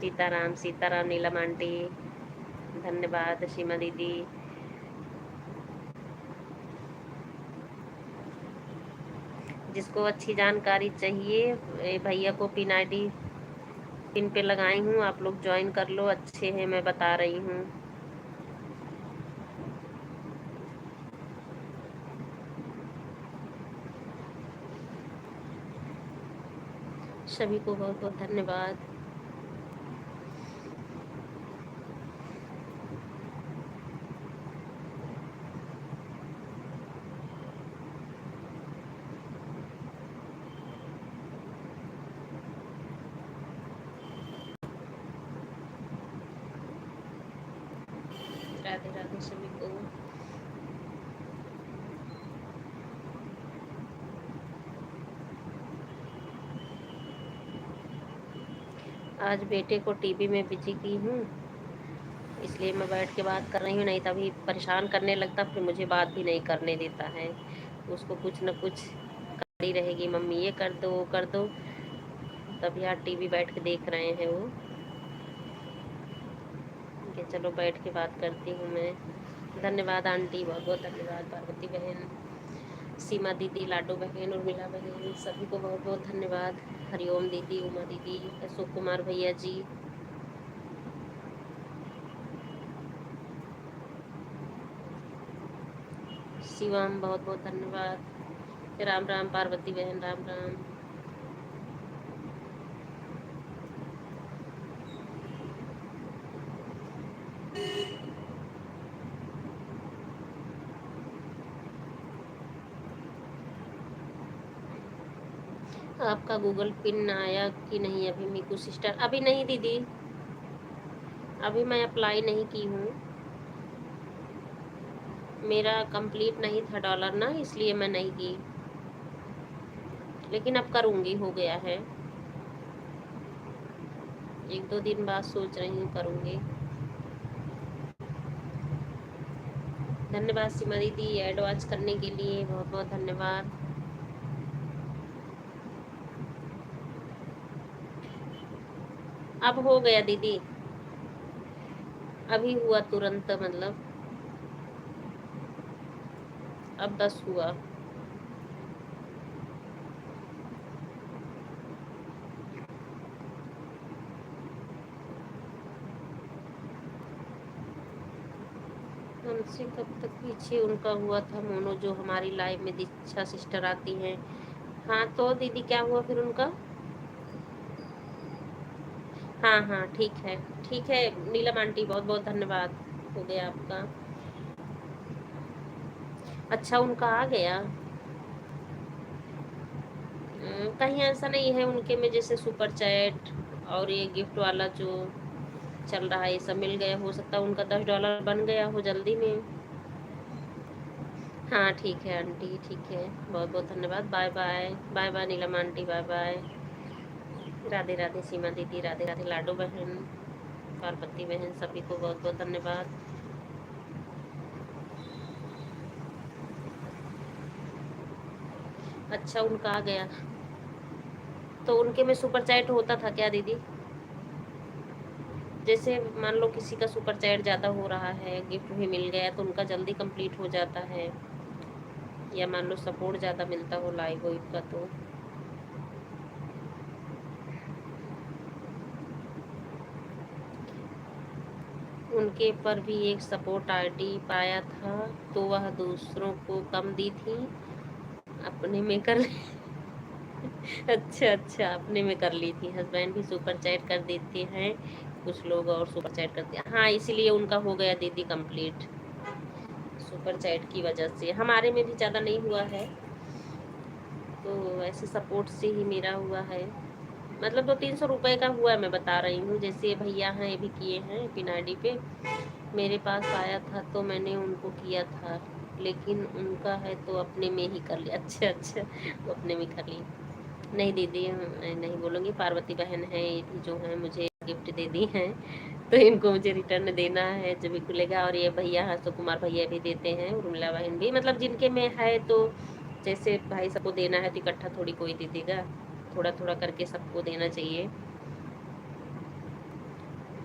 S1: सीताराम सीताराम, नीलम आंटी धन्यवाद, सीमा दीदी। जिसको अच्छी जानकारी चाहिए, भैया को पिन आईडी पिन पे लगाई हूँ, आप लोग ज्वाइन कर लो, अच्छे हैं, मैं बता रही हूँ। सभी को बहुत बहुत धन्यवाद। राधे राधे सभी को। आज बेटे को टीवी में बिजी की हूँ, इसलिए मैं बैठ के बात कर रही हूँ, नहीं तभी परेशान करने लगता, फिर मुझे बात भी नहीं करने देता है। उसको कुछ न कुछ करती रहेगी, मम्मी ये कर दो वो कर दो। तब यार टीवी बैठ के देख रहे हैं वो। कि चलो बैठ के बात करती हूँ मैं। धन्यवाद आंटी, बहुत बहुत धन्यवाद। पार्वती बहन, सीमा दीदी, लाडो बहन, उर्मिला बहन, सभी को बहुत बहुत धन्यवाद। हरिओम दीदी, उमा दीदी, अशोक कुमार भैया जी, शिवम बहुत बहुत धन्यवाद। राम राम पार्वती बहन, राम राम। आपका गूगल पिन आया कि नहीं अभी? मीकू सिस्टर, अभी नहीं दीदी, अभी मैं अप्लाई नहीं की हूँ, मेरा कंप्लीट नहीं था डॉलर ना, इसलिए मैं नहीं की, लेकिन अब करूँगी, हो गया है। एक दो दिन बाद सोच रही हूँ करूँगी। धन्यवाद सीमा दीदी एड वॉच करने के लिए, बहुत बहुत धन्यवाद। अब हो गया दीदी, अभी हुआ तुरंत, मतलब अब 10 हुआ। हमसे कब तक पीछे उनका हुआ था मोनो, जो हमारी लाइव में दीक्षा सिस्टर आती हैं। हाँ तो दीदी क्या हुआ फिर उनका? हाँ हाँ ठीक है, ठीक है नीलम आंटी, बहुत बहुत धन्यवाद, हो गया आपका। अच्छा उनका आ गया। कहीं ऐसा नहीं है उनके में, जैसे सुपर चैट और ये गिफ्ट वाला जो चल रहा है ये सब मिल गया, हो सकता है उनका $10 बन गया हो जल्दी में। हाँ ठीक है आंटी, ठीक है, बहुत बहुत धन्यवाद। Bye bye, bye bye Neelam aunty, bye bye. Radhe Radhe Seema दीदी, राधे राधे लाडो बहन, पार्वती बहन, सभी को बहुत बहुत धन्यवाद। अच्छा उनका आ गया, तो उनके में सुपर चैट होता था क्या दीदी? जैसे मान लो किसी का सुपर चैट ज़्यादा हो रहा है, गिफ्ट भी मिल गया, तो उनका जल्दी कंप्लीट हो जाता है, या मान लो सपोर्ट ज़्यादा मिलता हो लाइव वाइव का, तो उनके पर भी एक सपोर्ट आईडी पाया था, तो वह दूसरों को कम दी थी, अपने में कर अच्छा अच्छा, अपने में कर ली थी। हस्बैंड भी सुपर चैट कर देते हैं, कुछ लोग और सुपर चैट करते हैं, हाँ इसीलिए उनका हो गया दीदी कंप्लीट, सुपर चैट की वजह से। हमारे में भी ज़्यादा नहीं हुआ है, तो ऐसे सपोर्ट से ही मेरा हुआ है, मतलब 200-300 रुपये का हुआ है, मैं बता रही हूँ। जैसे भैया हैं ये भी किए हैं पिन आईडी पे, मेरे पास आया था तो मैंने उनको किया था, लेकिन उनका है तो अपने में ही कर लिया। अच्छा अच्छा, वो अपने में कर ली। नहीं दीदी मैं नहीं बोलूँगी, पार्वती बहन है ये भी जो है मुझे गिफ्ट दे दी हैं, तो इनको मुझे रिटर्न देना है जो भी खुलेगा। और ये भैया हर्षो कुमार भैया भी देते हैं, उर्मिला बहन भी, मतलब जिनके में है, तो जैसे भाई सबको देना है तो इकट्ठा थोड़ी कोई दे देगा, थोड़ा थोड़ा करके सबको देना चाहिए।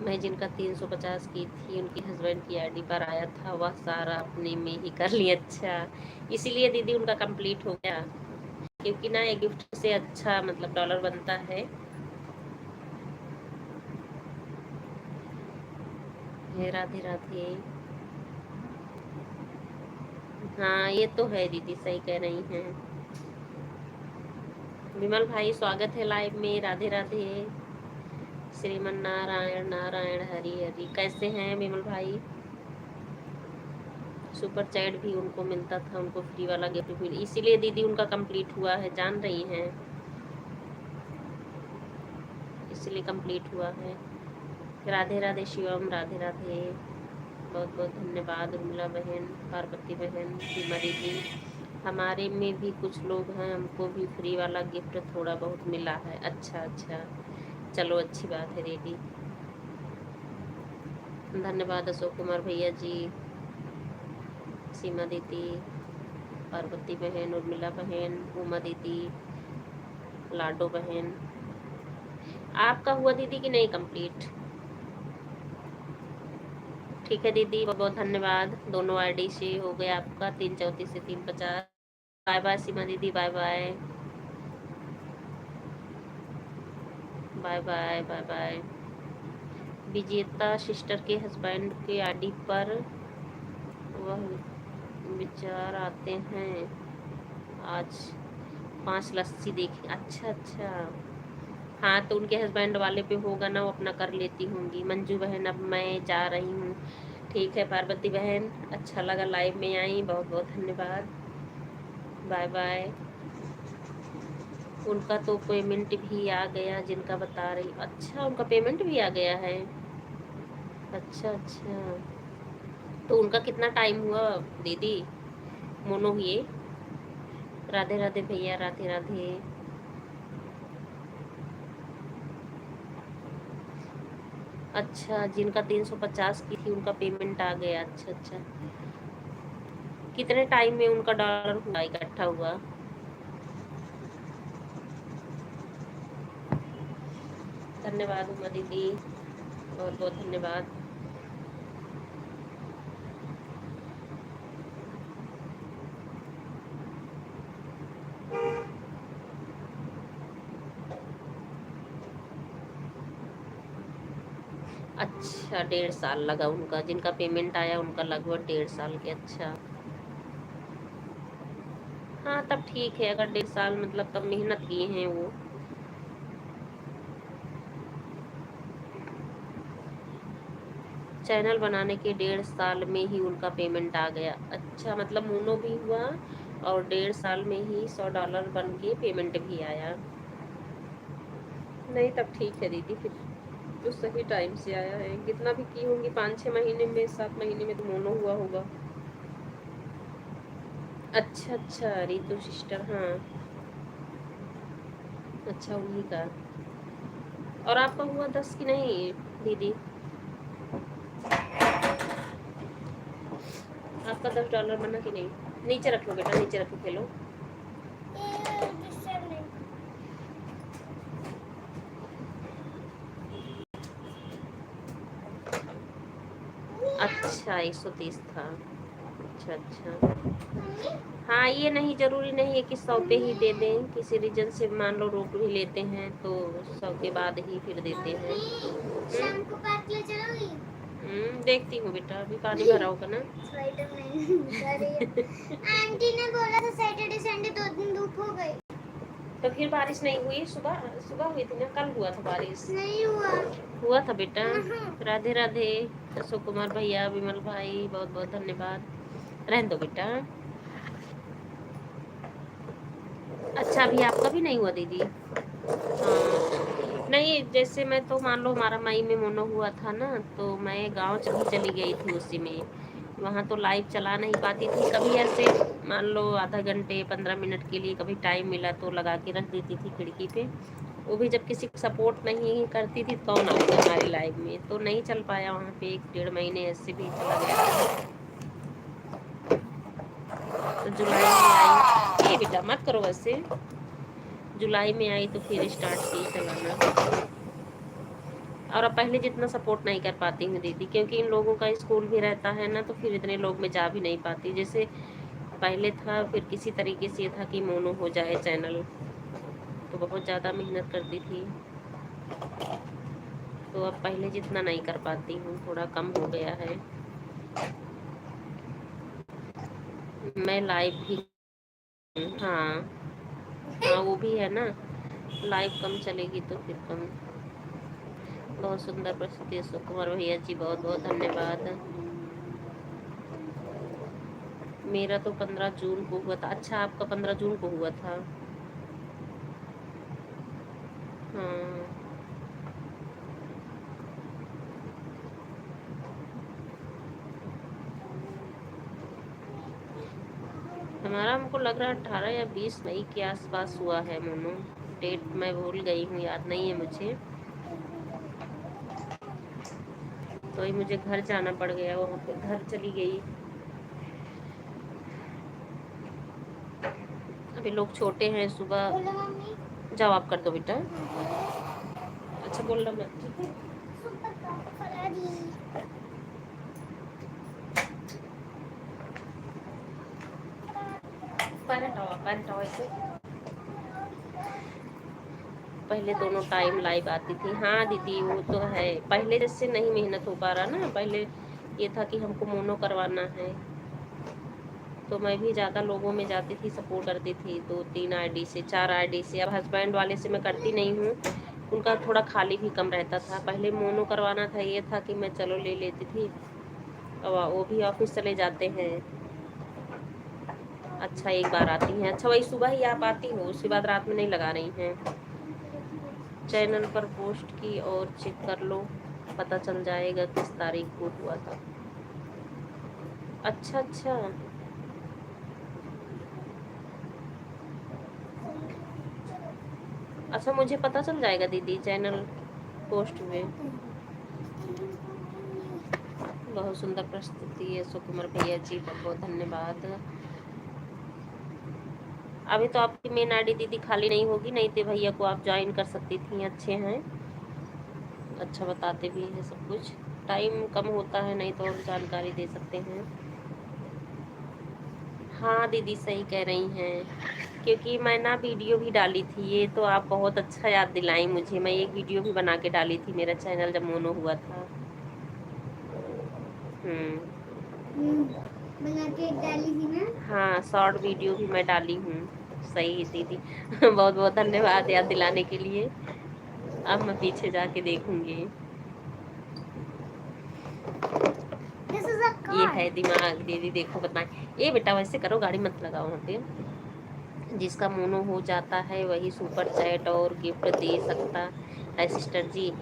S1: मैं जिनका 350 की थी उनके हस्बैंड की आईडी पर आया था, वह सारा अपने में ही कर लिया। अच्छा इसीलिए दीदी उनका कंप्लीट हो गया, क्योंकि ना ये गिफ्ट से अच्छा मतलब डॉलर बनता है। राधे राधे। हाँ ये तो है दीदी, सही कह रही हैं। विमल भाई स्वागत है लाइव में, राधे राधे। श्रीमन नारायण नारायण हरि हरि। कैसे हैं विमल भाई? सुपर चैट भी उनको मिलता था, उनको फ्री वाला गिफ्ट भी, इसीलिए दीदी उनका कंप्लीट हुआ है, जान रही हैं, इसलिए कंप्लीट हुआ है। राधे राधे शिवम, राधे राधे, बहुत बहुत धन्यवाद उर्मिला बहन, पार्वती बहन, सीमा दीदी। हमारे में भी कुछ लोग हैं, हमको भी फ्री वाला गिफ्ट थोड़ा बहुत मिला है। अच्छा अच्छा, चलो अच्छी बात है दीदी, धन्यवाद अशोक कुमार भैया जी, सीमा दीदी, पार्वती बहन, उर्मिला बहन, उमा दीदी, लाडो बहन। आपका हुआ दीदी कि नहीं कंप्लीट? ठीक है दीदी, बहुत बहुत धन्यवाद, दोनों आईडी से हो गया आपका 334 से 350। बाय बाय सीमा दीदी, bye bye, bye bye, bye bye. Vijeta sister के हस्बैंड के आईडी पर वह विचार आते हैं, आज 5 लस्सी देखी। अच्छा अच्छा, हाँ तो उनके हस्बैंड वाले पे होगा ना, वो अपना कर लेती होंगी। मंजू बहन अब मैं जा रही हूँ। ठीक है पार्वती बहन, अच्छा लगा लाइव में आई, बहुत बहुत धन्यवाद, बाय बाय। उनका तो पेमेंट भी आ गया जिनका बता रही। अच्छा उनका पेमेंट भी आ गया है, अच्छा अच्छा, तो उनका कितना टाइम हुआ दीदी मोनो हुए? राधे राधे भैया, राधे राधे। अच्छा जिनका 350 की थी उनका पेमेंट आ गया, अच्छा अच्छा। कितने टाइम में उनका डॉलर हुआ, इकट्ठा हुआ? धन्यवाद उमा दीदी, बहुत बहुत धन्यवाद। अच्छा 1.5 साल लगा उनका, जिनका पेमेंट आया उनका लगभग 1.5 साल के। अच्छा हाँ तब ठीक है, अगर 1.5 साल मतलब तब मेहनत किए हैं वो। चैनल बनाने के 1.5 साल में ही उनका पेमेंट आ गया। अच्छा मतलब मोनो भी हुआ और 1.5 साल में ही $100 बन के पेमेंट भी आया। नहीं तब ठीक है दीदी, फिर तो सही टाइम से आया है। कितना भी की होंगी, 5-6 महीने में, 7 महीने में तो मोनो हुआ होगा। अच्छा अच्छा, रितु सिस्टर, हाँ अच्छा उन्हीं का। और आपका हुआ 10 की नहीं दीदी? आपका $10 बना कि नहीं? नीचे रख लो बेटा, नीचे रखो, खेलो। अच्छा 130 था। अच्छा अच्छा, हाँ ये नहीं जरूरी नहीं है कि 100 पे ही दे दें, किसी रीजन से मान लो रोक भी लेते हैं तो 100 के बाद ही फिर देते हैं। शाम को पार्क ले चलोगी? देखती हूँ बेटा, अभी पानी भरा होगा ना। आंटी ने बोला था सैटरडे संडे 2 दिन धूप हो गई। तो फिर बारिश नहीं हुई? सुबह सुबह हुई थी ना, कल हुआ था बारिश? नहीं हुआ। हुआ था बेटा। राधे राधे अशोक कुमार भैया, विमल भाई, बहुत बहुत धन्यवाद। रहने दो बेटा। अच्छा अभी आपका भी नहीं हुआ दीदी? हाँ नहीं, जैसे मैं तो मान लो हमारा मई में मोनो हुआ था ना, तो मैं गांव चली गई थी उसी में। वहाँ तो लाइव चला नहीं पाती थी, कभी ऐसे मान लो आधा घंटे 15 मिनट के लिए कभी टाइम मिला तो लगा के रख देती थी खिड़की पे। वो भी जब किसी सपोर्ट नहीं करती थी कौन आएगा हमारे लाइव में, तो नहीं चल पाया वहाँ पे। 1-1.5 महीने ऐसे भी चला गया। तो जुलाई में आई, ये बेटा मत करो वैसे। जुलाई में आई तो फिर स्टार्ट की चलाना। और अब पहले जितना सपोर्ट नहीं कर पाती हूँ दीदी, क्योंकि इन लोगों का स्कूल भी रहता है ना, तो फिर इतने लोग में जा भी नहीं पाती जैसे पहले था। फिर किसी तरीके से ये था कि मोनो हो जाए चैनल, तो बहुत ज़्यादा मेहनत करती थी। तो अब पहले जितना नहीं कर पाती हूँ, थोड़ा कम हो गया है। मैं लाइव भी, हाँ हाँ वो भी है ना, लाइव कम चलेगी तो फिर कम। बहुत सुंदर प्रस्तुति अशोक कुमार भैया जी, बहुत बहुत धन्यवाद। मेरा तो 15 जून को हुआ था। अच्छा आपका 15 जून को हुआ था? हाँ हमारा, हमको लग रहा है 18 या 20 मई के आसपास हुआ है मोनो। डेट मैं भूल गई हूँ, याद नहीं है मुझे। तो ही मुझे घर जाना पड़ गया, वहाँ पे घर चली गई। अभी लोग छोटे हैं, सुबह जाओ आप कर दो बेटा। अच्छा बोल रहा मैं, ठीक है। पैर हटाओ, पैर हटाओ ऐसे। पहले दोनों टाइम लाइव आती थी। हाँ दीदी वो तो है, पहले जैसे नहीं मेहनत हो पा रहा ना। पहले ये था कि हमको मोनो करवाना है, तो मैं भी ज़्यादा लोगों में जाती थी, सपोर्ट करती थी 2-3 आईडी से, 4 आईडी से। अब हस्बैंड वाले से मैं करती नहीं हूँ, उनका थोड़ा खाली भी कम रहता था। पहले मोनो करवाना था, ये था कि मैं चलो ले लेती थी। अब वो भी ऑफिस चले जाते हैं। अच्छा एक बार आती हैं। अच्छा वही सुबह ही आप आती हो, उसके बाद रात में नहीं लगा रही हैं? चैनल पर पोस्ट की और चेक कर लो, पता चल जाएगा किस तारीख को हुआ था। अच्छा अच्छा, अच्छा मुझे पता चल जाएगा दीदी चैनल पोस्ट में? बहुत सुंदर प्रस्तुति है सुकुमार भैया जी, बहुत बहुत धन्यवाद। अभी तो आपकी मेन आईडी दीदी खाली नहीं होगी, नहीं तो भैया को आप ज्वाइन कर सकती थी, अच्छे हैं, अच्छा बताते भी हैं सब कुछ। टाइम कम होता है, नहीं तो और जानकारी दे सकते हैं। हाँ दीदी सही कह रही हैं, क्योंकि मैं ना वीडियो भी डाली थी, ये तो आप बहुत अच्छा याद दिलाई मुझे। मैं एक वीडियो भी बना के डाली थी, मेरा चैनल जब मोनो हुआ था। बना के डाली थी ना। हाँ शॉर्ट वीडियो भी मैं डाली हूँ। सही दीदी बहुत बहुत धन्यवाद याद दिलाने के लिए। अब मैं पीछे जाके देखूंगी। ये है दिमाग दीदी, देखो बताएं। ए बेटा वैसे करो, गाड़ी मत लगाओ वहाँ पे। जिसका मोनो हो जाता है वही सुपर चैट और गिफ्ट दे सकता है सिस्टर जी।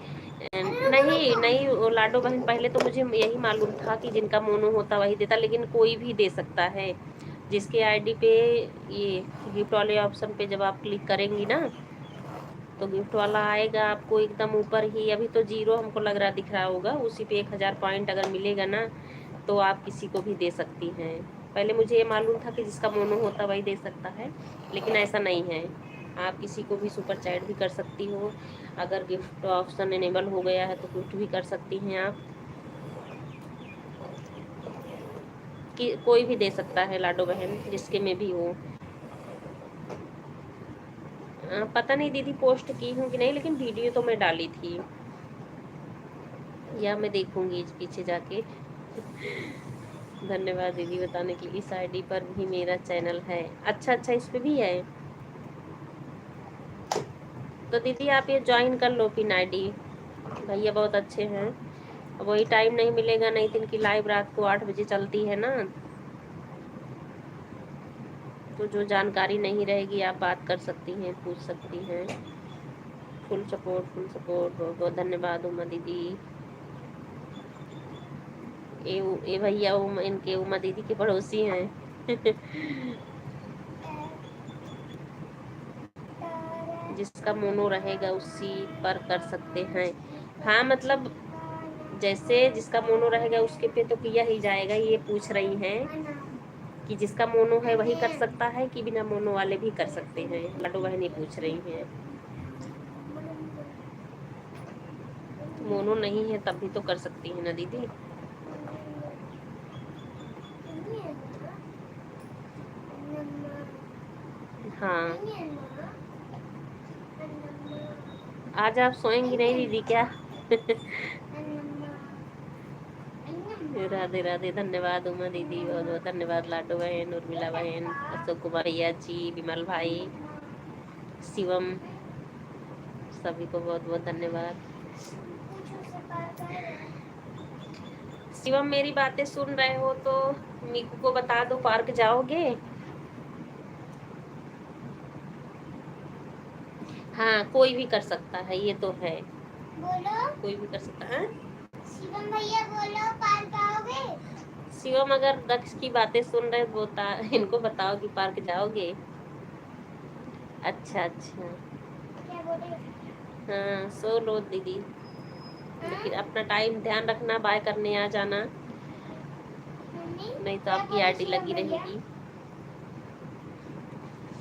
S1: नहीं नहीं वो लाडो बहन, पहले तो मुझे यही मालूम था कि जिनका मोनो होता वही देता, लेकिन कोई भी दे सकता है। जिसके आईडी पे ये गिफ्ट वाले ऑप्शन पे जब आप क्लिक करेंगी ना, तो गिफ्ट वाला आएगा आपको एकदम ऊपर ही। अभी तो 0 हमको लग रहा दिख रहा होगा, उसी पे 1000 पॉइंट अगर मिलेगा ना, तो आप किसी को भी दे सकती हैं। पहले मुझे ये मालूम था कि जिसका मोनो होता वही दे सकता है, लेकिन ऐसा नहीं है। आप किसी को भी सुपर चैट भी कर सकती हो। अगर गिफ्ट ऑप्शन इनेबल हो गया है तो गिफ्ट भी कर सकती हैं आप, कि कोई भी दे सकता है लाडो बहन, जिसके में भी हो। पता नहीं दीदी पोस्ट की हूँ कि नहीं, लेकिन वीडियो तो मैं डाली थी, या मैं देखूंगी पीछे जाके धन्यवाद दीदी बताने के लिए। इस आईडी पर भी मेरा चैनल है। अच्छा अच्छा, इस पे भी है। तो दीदी आप ये ज्वाइन कर लो पिन आईडी, भैया बहुत अच्छे हैं। वही टाइम नहीं मिलेगा, नहीं तो इनकी लाइव रात को 8 बजे चलती है ना, तो जो जानकारी नहीं रहेगी आप बात कर सकती हैं, पूछ सकती हैं। फुल सपोर्ट फुल सपोर्ट, बहुत बहुत धन्यवाद उमा दीदी। ये भैया इनके उमा दीदी के पड़ोसी हैं जिसका मोनो रहेगा उसी पर कर सकते हैं। हाँ मतलब जैसे जिसका मोनो रहेगा उसके पे तो किया ही जाएगा। ये पूछ रही हैं कि जिसका मोनो है वही कर सकता है कि बिना मोनो वाले भी कर सकते हैं, लड्डू बहन ये पूछ रही हैं। मोनो नहीं है तब भी तो कर सकती है ना दीदी। हाँ आज आप सोएंगी नहीं दीदी क्या राधे राधे, धन्यवाद उमा दीदी, बहुत बहुत धन्यवाद लाडो बहन, उर्मिला बहन, अशोक कुमार भैया जी, विमल भाई, शिवम, सभी को बहुत बहुत धन्यवाद। शिवम मेरी बातें सुन रहे हो तो मीकू को बता दो, पार्क जाओगे? हाँ कोई भी कर सकता है, ये तो है, बोलो कोई भी कर सकता है। शिवम भैया बोलो पार्क आओगे? शिवम अगर दक्ष की बातें सुन रहे हो तो इनको बताओ कि पार्क जाओगे। अच्छा अच्छा, क्या बोले? हाँ सो लो दीदी, लेकिन अपना टाइम ध्यान रखना, बाय करने आ जाना, नहीं तो आपकी आईडी लगी रहेगी।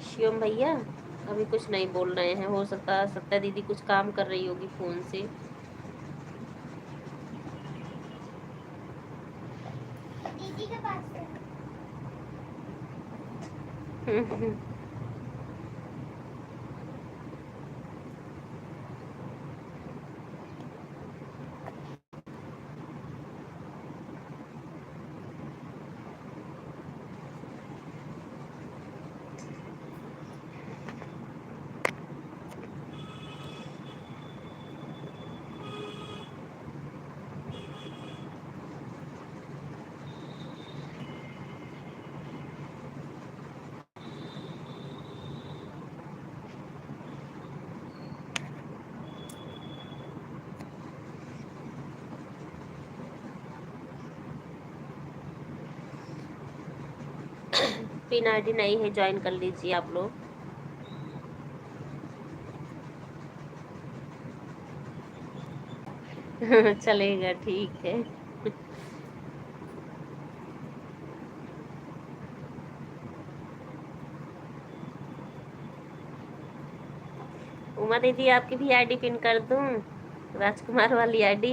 S1: शिवम भैया अभी कुछ नहीं बोल रहे हैं, हो सकता है सत्या दीदी कुछ काम कर रही होगी फोन से। दीदी के पास पिन आईडी नहीं है, ज्वाइन कर लीजिए आप लोग। चलेगा ठीक है उमा दीदी आपकी भी आईडी पिन कर दूं, राजकुमार वाली आईडी।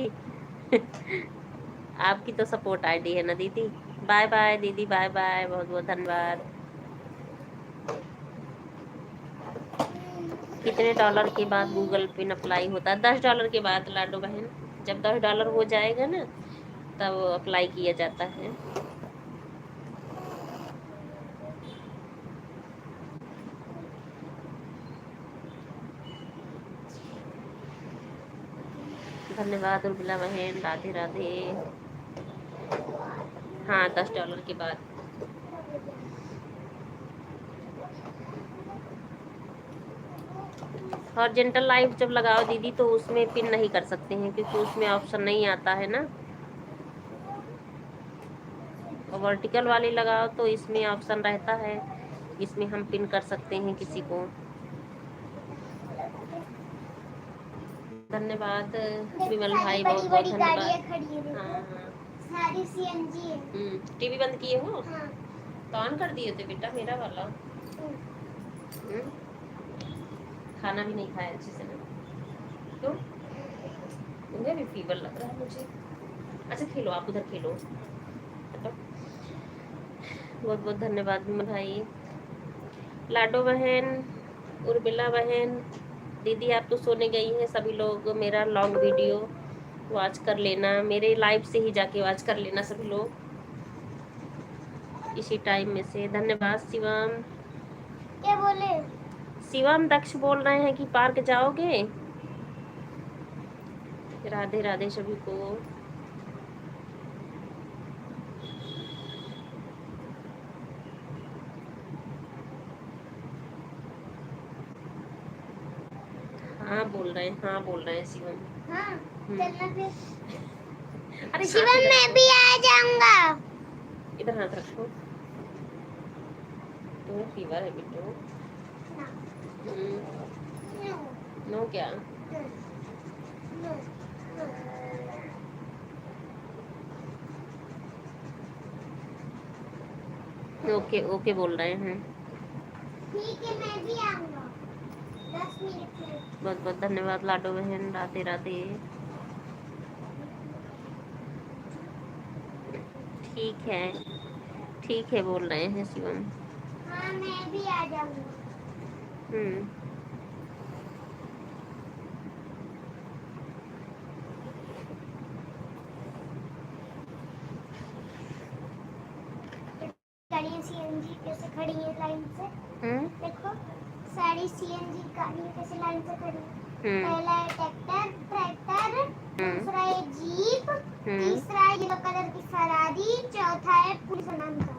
S1: आपकी तो सपोर्ट आईडी है ना दीदी। बाय बाय दीदी, बाय बाय, बहुत बहुत धन्यवाद। कितने डॉलर के बाद गूगल पिन अप्लाई होता है? $10 के बाद लाडो बहन, जब $10 हो जाएगा ना तब अप्लाई किया जाता है। धन्यवाद उर्मिला बहन, राधे राधे। हाँ, $10 के बाद। हॉरिजॉन्टल लाइव जब लगाओ दीदी तो उसमें पिन नहीं कर सकते हैं, क्योंकि उसमें ऑप्शन नहीं आता है ना। और वर्टिकल वाली लगाओ तो इसमें ऑप्शन रहता है, इसमें हम पिन कर सकते हैं किसी को। धन्यवाद विमल भाई, बहुत बहुत धन्यवाद। हाँ हाँ,
S2: सारी सीएनजी है।
S1: टीवी बंद किए हो?
S2: हाँ।
S1: तो ऑन कर दिए थे बेटा मेरा वाला। खाना भी नहीं खाया अच्छे से ना, क्यों? तुम्हें भी फीवर लग रहा है मुझे। अच्छा खेलो, आप उधर खेलो। बहुत बहुत धन्यवाद विमल भाई। लाडो बहन, उर्मिला बहन, दीदी आप तो सोने गई हैं। सभी लोग मेरा लॉन्ग वीडियो वॉच कर लेना, मेरे लाइव से ही जाके वॉच कर लेना सभी लोग इसी टाइम में से। धन्यवाद शिवम।
S2: क्या बोले?
S1: शिवम दक्ष बोल रहे हैं कि पार्क जाओगे। राधे राधे सभी को। हाँ बोल रहे हैं, हाँ बोल रहे हैं शिवम।
S2: हाँ, चलना फिर।
S1: अरे
S2: शिवम मैं भी आ जाऊंगा।
S1: इधर हाथ रखो। तुम्हें फीवर है बिट्टू? नो क्या? ओके ओके बोल रहे हैं।
S2: ठीक है, मैं भी आऊंगा 10 मिनट में।
S1: बहुत बहुत धन्यवाद लाडो बहन, राधे राधे। ठीक है बोल रहे हैं शिवम।
S2: हाँ, मैं भी आ जाऊंगा। गाड़ियाँ सीएनजी कैसे खड़ी है लाइन से? देखो सारी सीएनजी गाड़ियाँ कैसे लाइन से खड़ी है। पहला है ट्रैक्टर, दूसरा है जीप, तीसरा है येलो कलर की फरारी, चौथा है पुलिस नाम का।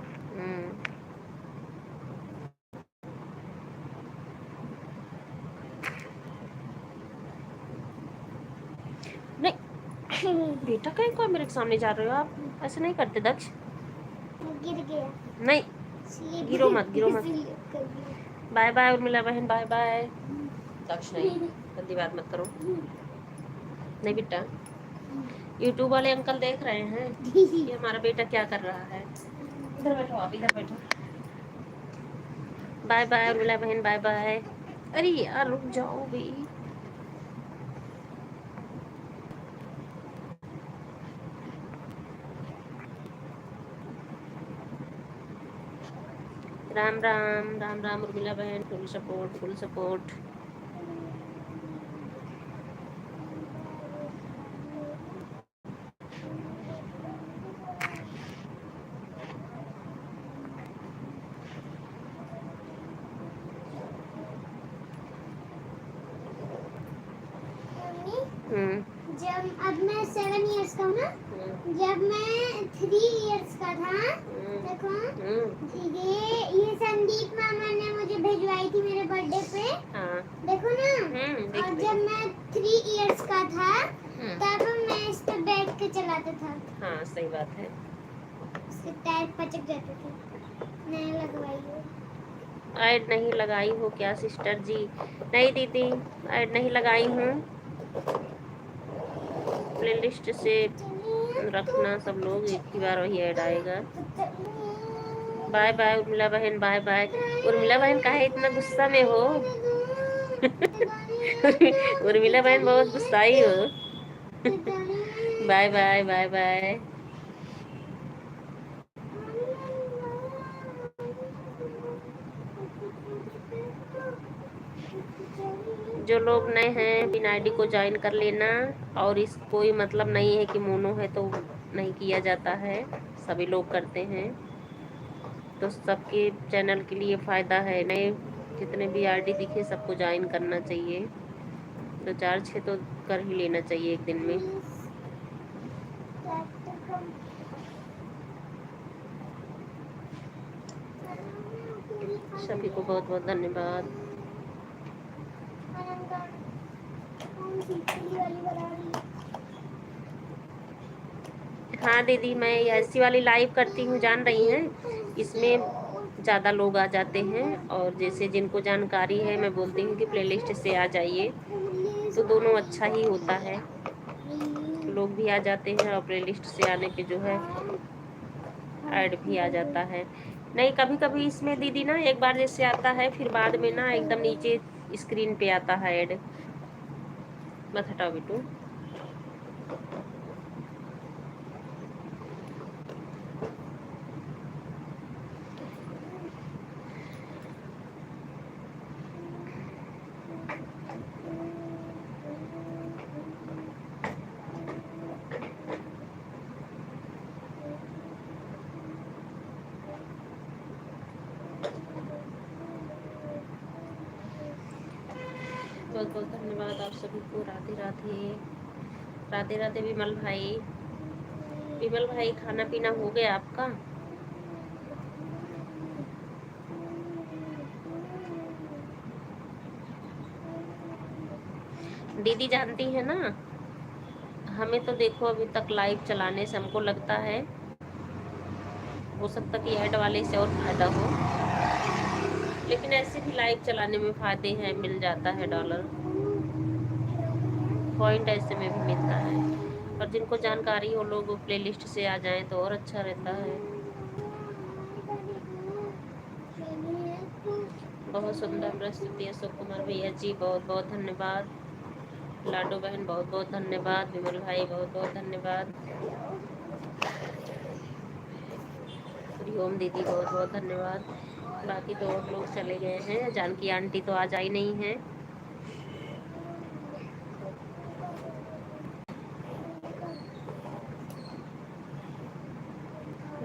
S1: नहीं बेटा, कहीं को मेरे सामने जा रहे हो आप? ऐसे नहीं करते दक्ष।
S2: गिर गया।
S1: नहीं गिरो मत, गिरो मत। बाय बाय उर्मिला बहन, बाय बाय। दक्ष नहीं, गंदी बात मत करो। नहीं बेटा, यूट्यूब वाले अंकल देख रहे हैं कि हमारा बेटा क्या कर रहा है। इधर बैठो आप, इधर बैठो। बाय बाय उर्मिला बहन, बाय बाय। अरे यार रुक जाओ भी। राम राम राम राम उर्मिला बहन, फुल सपोर्ट फुल सपोर्ट।
S2: जब अब मैं 7 इयर्स का हूँ ना, जब मैं 3 इयर्स का था, देखो ये संदीप मामा ने मुझे भिजवाई थी मेरे बर्थडे पे। देखो ना। और जब मैं 3 इयर्स का था तब मैं इस पे बैठ के चलाता था।
S1: हाँ सही बात है।
S2: इसके टायर पचक जाते थे। नहीं लगवाई हो?
S1: ऐड नहीं लगाई हो क्या सिस्टर जी? नहीं दीदी, ऐड नहीं लगाई हूँ। प्लेलिस्ट से रखना सब लोग, एक ही बार वही ऐड आएगा। बाय बाय उर्मिला बहन, बाय बाय। उर्मिला बहन काहे इतना गुस्सा में हो? उर्मिला बहन बहुत गुस्साई हो।
S2: पता नहीं।
S1: Bye bye bye bye. जो लोग नए हैं बिना आईडी को ज्वाइन कर लेना। और इस कोई मतलब नहीं है कि मोनो है तो नहीं किया जाता है, सभी लोग करते हैं। तो सबके चैनल के लिए फ़ायदा है, नए जितने भी आईडी दिखे सबको ज्वाइन करना चाहिए। तो 4-6 तो कर ही लेना चाहिए एक दिन में। सभी को बहुत बहुत धन्यवाद। हाँ दीदी, मैं ऐसी वाली लाइव करती हूँ, जान रही हैं, इसमें ज़्यादा लोग आ जाते हैं। और जैसे जिनको जानकारी है मैं बोलती हूँ कि प्लेलिस्ट से आ जाइए, तो दोनों अच्छा ही होता है। लोग भी आ जाते हैं और प्लेलिस्ट से आने पे जो है ऐड भी आ जाता है। नहीं, कभी कभी इसमें दीदी ना एक बार जैसे आता है, फिर बाद में ना एकदम नीचे स्क्रीन पे आता है ऐड। मत हटाओ बेटू। बहुत बहुत धन्यवाद आप सभी को। राधे राधे। राधे राधे विमल भाई। विमल भाई, खाना पीना हो गया आपका? दीदी जानती है ना, हमें तो देखो अभी तक लाइव चलाने से हमको लगता है हो सकता कि ऐड वाले से और फायदा हो, लेकिन ऐसे भी लाइव चलाने में फायदे हैं, मिल जाता है डॉलर पॉइंट, ऐसे में भी मिलता है। और जिनको जानकारी हो लोग प्लेलिस्ट से आ जाएं तो और अच्छा रहता है। बहुत सुंदर प्रस्तुति अशोक कुमार भैया जी, बहुत बहुत धन्यवाद। लाडो बहन बहुत बहुत धन्यवाद। विमल भाई बहुत बहुत धन्यवाद। हरिओम दीदी बहुत बहुत धन्यवाद। बाकी तो और लोग चले गए हैं, जानकी आंटी तो आज आई नहीं है।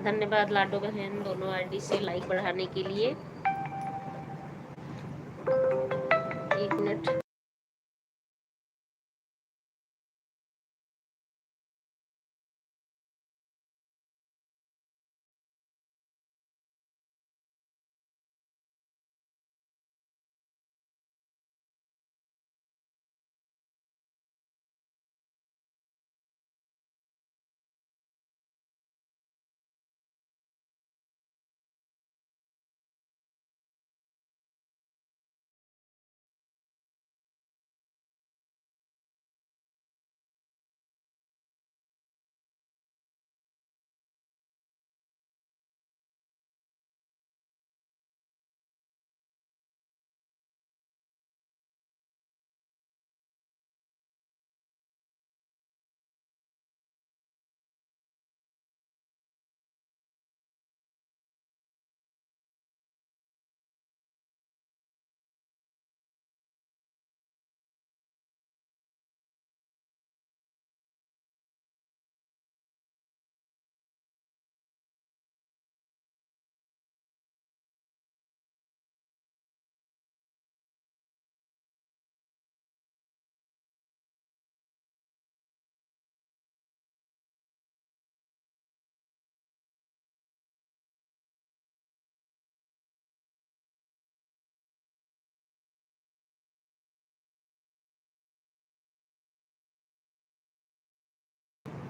S1: धन्यवाद लाडो बहन, दोनों आईडी से लाइक बढ़ाने के लिए। 1 मिनट।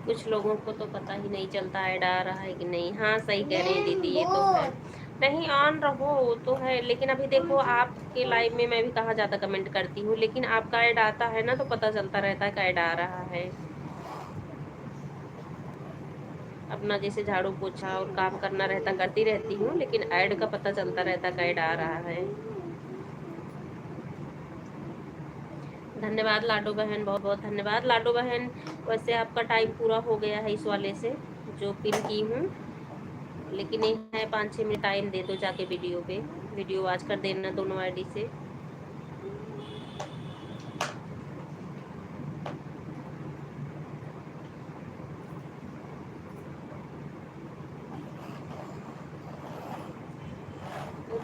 S1: कुछ लोगों को तो पता ही नहीं चलता ऐड आ रहा है कि नहीं। हाँ सही कह रही हैं दीदी, ये तो है। नहीं, ऑन रहो वो तो है, लेकिन अभी देखो आपके लाइव में मैं भी कहाँ ज़्यादा कमेंट करती हूँ, लेकिन आपका ऐड आता है ना तो पता चलता रहता है कि ऐड आ रहा है। अपना जैसे झाड़ू पोछा और काम करना रहता करती रहती हूँ, लेकिन ऐड का पता चलता रहता कि ऐड आ रहा है। धन्यवाद लाडो बहन, बहुत बहुत धन्यवाद लाडो बहन। वैसे आपका टाइम पूरा हो गया है इस वाले से जो पिन की हूँ, लेकिन ये है 5-6 मिनट टाइम दे दो जाके वीडियो पे, वीडियो वॉच कर देना दोनों आईडी से।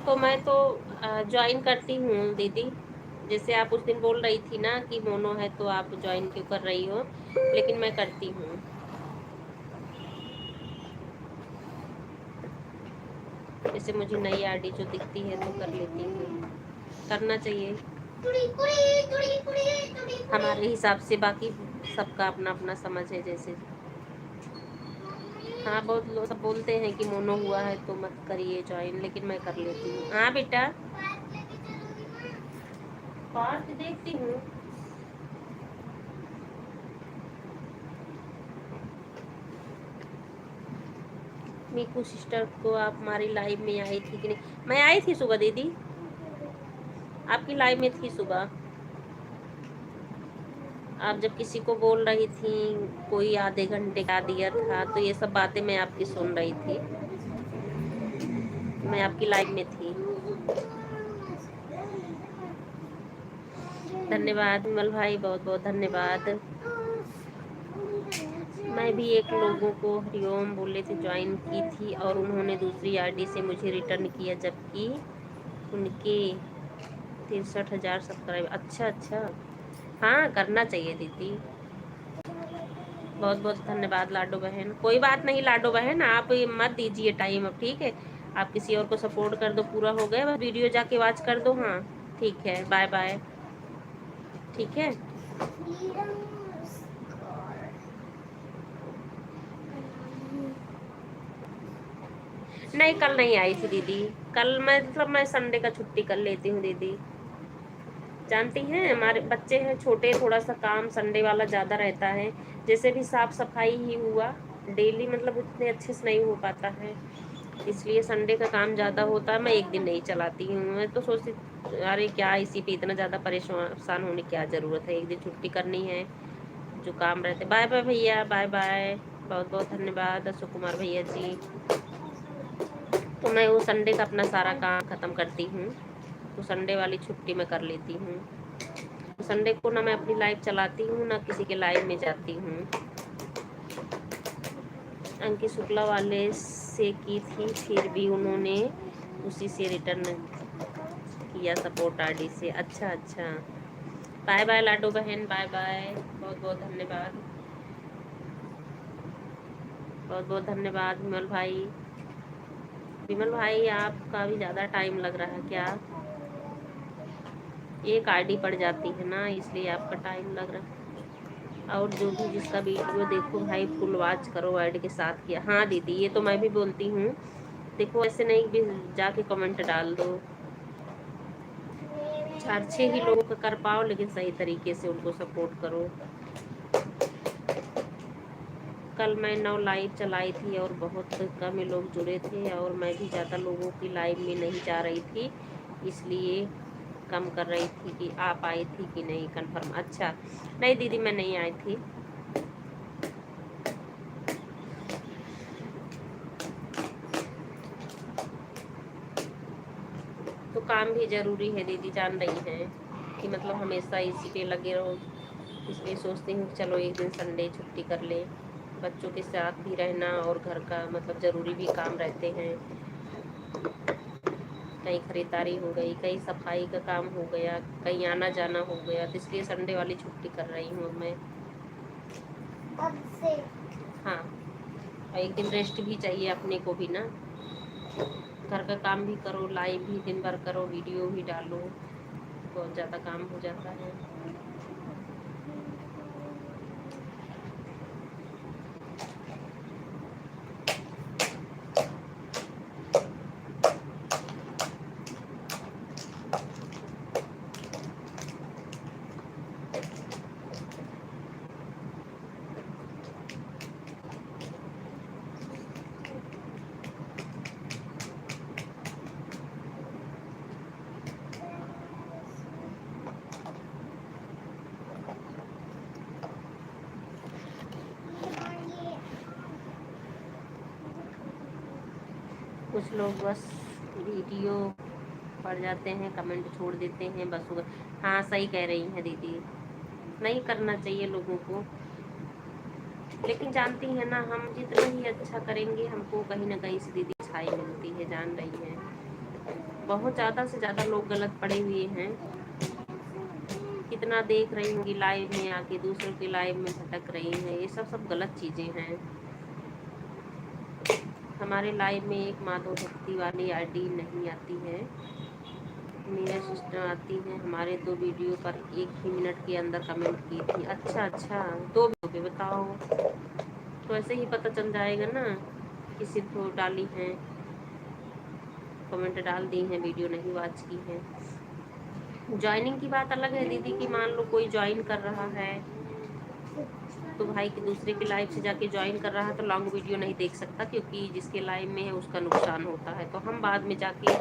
S1: तो मैं तो ज्वाइन करती हूँ दीदी, जैसे आप उस दिन बोल रही थी ना कि मोनो है तो आप ज्वाइन क्यों कर रही हो, लेकिन मैं करती हूँ। जैसे मुझे नई आईडी जो दिखती है तो कर लेती हूँ, करना चाहिए हमारे हिसाब से, बाकी सबका अपना अपना समझ है। जैसे हाँ, बहुत लोग सब बोलते हैं कि मोनो हुआ है तो मत करिए ज्वाइन, लेकिन मैं कर लेती हूँ। हाँ बेटा, पार्क देखती हूँ। मीकू सिस्टर को आप हमारी लाइव में आई थी कि नहीं? मैं आई थी सुबह दीदी, आपकी लाइव में थी सुबह। आप जब किसी को बोल रही थी कोई आधे घंटे का दिया था, तो ये सब बातें मैं आपकी सुन रही थी, मैं आपकी लाइव में थी। धन्यवाद विमल भाई, बहुत बहुत धन्यवाद। मैं भी एक लोगों को हरिओम बोले थे ज्वाइन की थी और उन्होंने दूसरी आईडी से मुझे रिटर्न किया, जबकि उनके 63,000 सब्सक्राइब। अच्छा अच्छा, हाँ करना चाहिए दीदी। बहुत बहुत धन्यवाद लाडो बहन। कोई बात नहीं लाडो बहन, आप मत दीजिए टाइम अब, ठीक है? आप किसी और को सपोर्ट कर दो, पूरा हो गया, बस वीडियो जाके वॉच कर दो। हाँ ठीक है, बाय बाय, ठीक है। नहीं कल नहीं आई थी दीदी, कल मैं संडे का छुट्टी कर लेती हूँ दीदी। जानती हैं हमारे बच्चे हैं छोटे, थोड़ा सा काम संडे वाला ज़्यादा रहता है। जैसे भी साफ सफाई ही हुआ, डेली मतलब उतने अच्छे से नहीं हो पाता है, इसलिए संडे का काम ज़्यादा होता है। मैं एक दिन नहीं चलाती हूँ, मैं तो सोचती अरे क्या इसी पे इतना ज़्यादा परेशान होने की क्या ज़रूरत है, एक दिन छुट्टी करनी है, जो काम रहते। बाय बाय भैया, बाय बाय, बहुत बहुत धन्यवाद अशोक कुमार भैया जी। तो मैं वो संडे का अपना सारा काम ख़त्म करती हूँ, तो संडे वाली छुट्टी मैं कर लेती हूँ। संडे को ना मैं अपनी लाइव चलाती हूँ ना किसी के लाइव में जाती हूँ। अंकित शुक्ला वाले से की थी, फिर भी उन्होंने उसी से रिटर्न किया सपोर्ट आईडी से। अच्छा अच्छा, बाय बाय लाडो बहन, बाय बाय, बहुत बहुत धन्यवाद, बहुत बहुत धन्यवाद विमल भाई। विमल भाई आपका भी ज़्यादा टाइम लग रहा है क्या? एक आईडी पड़ जाती है ना, इसलिए आपका टाइम लग रहा है। और जो भी जिसका वीडियो देखो भाई फुल वॉच करो, ऐड के साथ किया। हाँ दीदी, ये तो मैं भी बोलती हूँ, देखो ऐसे नहीं भी जाके कमेंट डाल दो, 4-6 ही लोगों का कर पाओ, लेकिन सही तरीके से उनको सपोर्ट करो। कल मैं 9 लाइव चलाई थी और बहुत कम लोग जुड़े थे, और मैं भी ज़्यादा लोगों की लाइव में नहीं जा रही थी, इसलिए कम कर रही थी कि आप आई थी कि नहीं कंफर्म। अच्छा नहीं दीदी, मैं नहीं आई थी। तो काम भी ज़रूरी है दीदी, जान रही हैं कि मतलब हमेशा इसी पे लगे रहो, इसलिए सोचती हूँ चलो एक दिन संडे छुट्टी कर ले, बच्चों के साथ भी रहना और घर का मतलब ज़रूरी भी काम रहते हैं, कहीं खरीदारी हो गई, कहीं सफाई का काम हो गया, कहीं आना जाना हो गया, तो इसलिए संडे वाली छुट्टी कर रही हूँ मैं अब से। हाँ, एक दिन रेस्ट भी चाहिए अपने को भी ना, घर का काम भी करो, लाइव भी दिन भर करो, वीडियो भी डालो, बहुत ज़्यादा काम हो जाता है। कुछ लोग बस वीडियो पढ़ जाते हैं, कमेंट छोड़ देते हैं, बस हो गए। हाँ सही कह रही हैं दीदी, नहीं करना चाहिए लोगों को, लेकिन जानती हैं ना, हम जितना ही अच्छा करेंगे हमको कहीं ना कहीं से दीदी छाई मिलती है, जान रही हैं। बहुत ज़्यादा से ज़्यादा लोग गलत पड़े हुए हैं, कितना देख रही होंगी लाइव में आके दूसरों के लाइव में भटक रही हैं, ये सब गलत चीज़ें हैं। हमारे लाइव में एक माधव भक्ति वाली आईडी नहीं आती है, मीरा सिस्टर आती हैं। हमारे 2 वीडियो पर 1 ही मिनट के अंदर कमेंट की थी। अच्छा 2 वीडियो पे बताओ, तो ऐसे ही पता चल जाएगा ना किसी को डाली हैं, कमेंट डाल दी हैं, वीडियो नहीं वॉच की है। ज्वाइनिंग की बात अलग है दीदी, कि मान लो कोई ज्वाइन कर रहा है तो भाई कि दूसरे के लाइव से जाके ज्वाइन कर रहा है तो लॉन्ग वीडियो नहीं देख सकता, क्योंकि जिसके लाइव में है उसका नुकसान होता है। तो हम बाद में जाके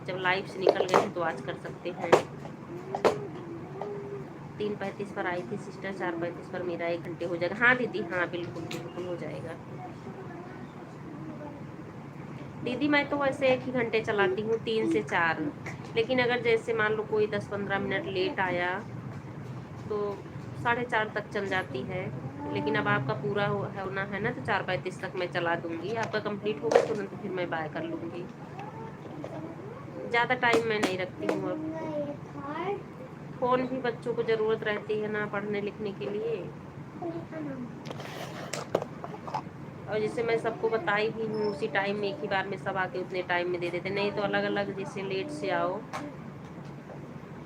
S1: जब लाइव से निकल गए हैं तो वॉच कर सकते हैं। 3:35 पर आई थी सिस्टर, 4:35 पर मेरा 1 घंटे हो जाएगा। हाँ दीदी, हाँ बिल्कुल बिल्कुल हो जाएगा दीदी। मैं तो वैसे 1 ही घंटे चलाती हूँ, 3 से 4, लेकिन अगर जैसे मान लो कोई 10-15 मिनट लेट आया तो 4:30 तक चल जाती है। लेकिन अब आपका पूरा होना है ना, तो 4:35 तक मैं चला दूंगी। आपका कंप्लीट होगा तुरंत फिर मैं बाय कर लूँगी, ज़्यादा टाइम मैं नहीं रखती हूँ। अब फ़ोन भी बच्चों को ज़रूरत रहती है ना पढ़ने लिखने के लिए, और जैसे मैं सबको बताई भी हूँ उसी टाइम में एक ही बार में सब आके उतने टाइम में दे देते, नहीं तो अलग अलग जैसे लेट से आओ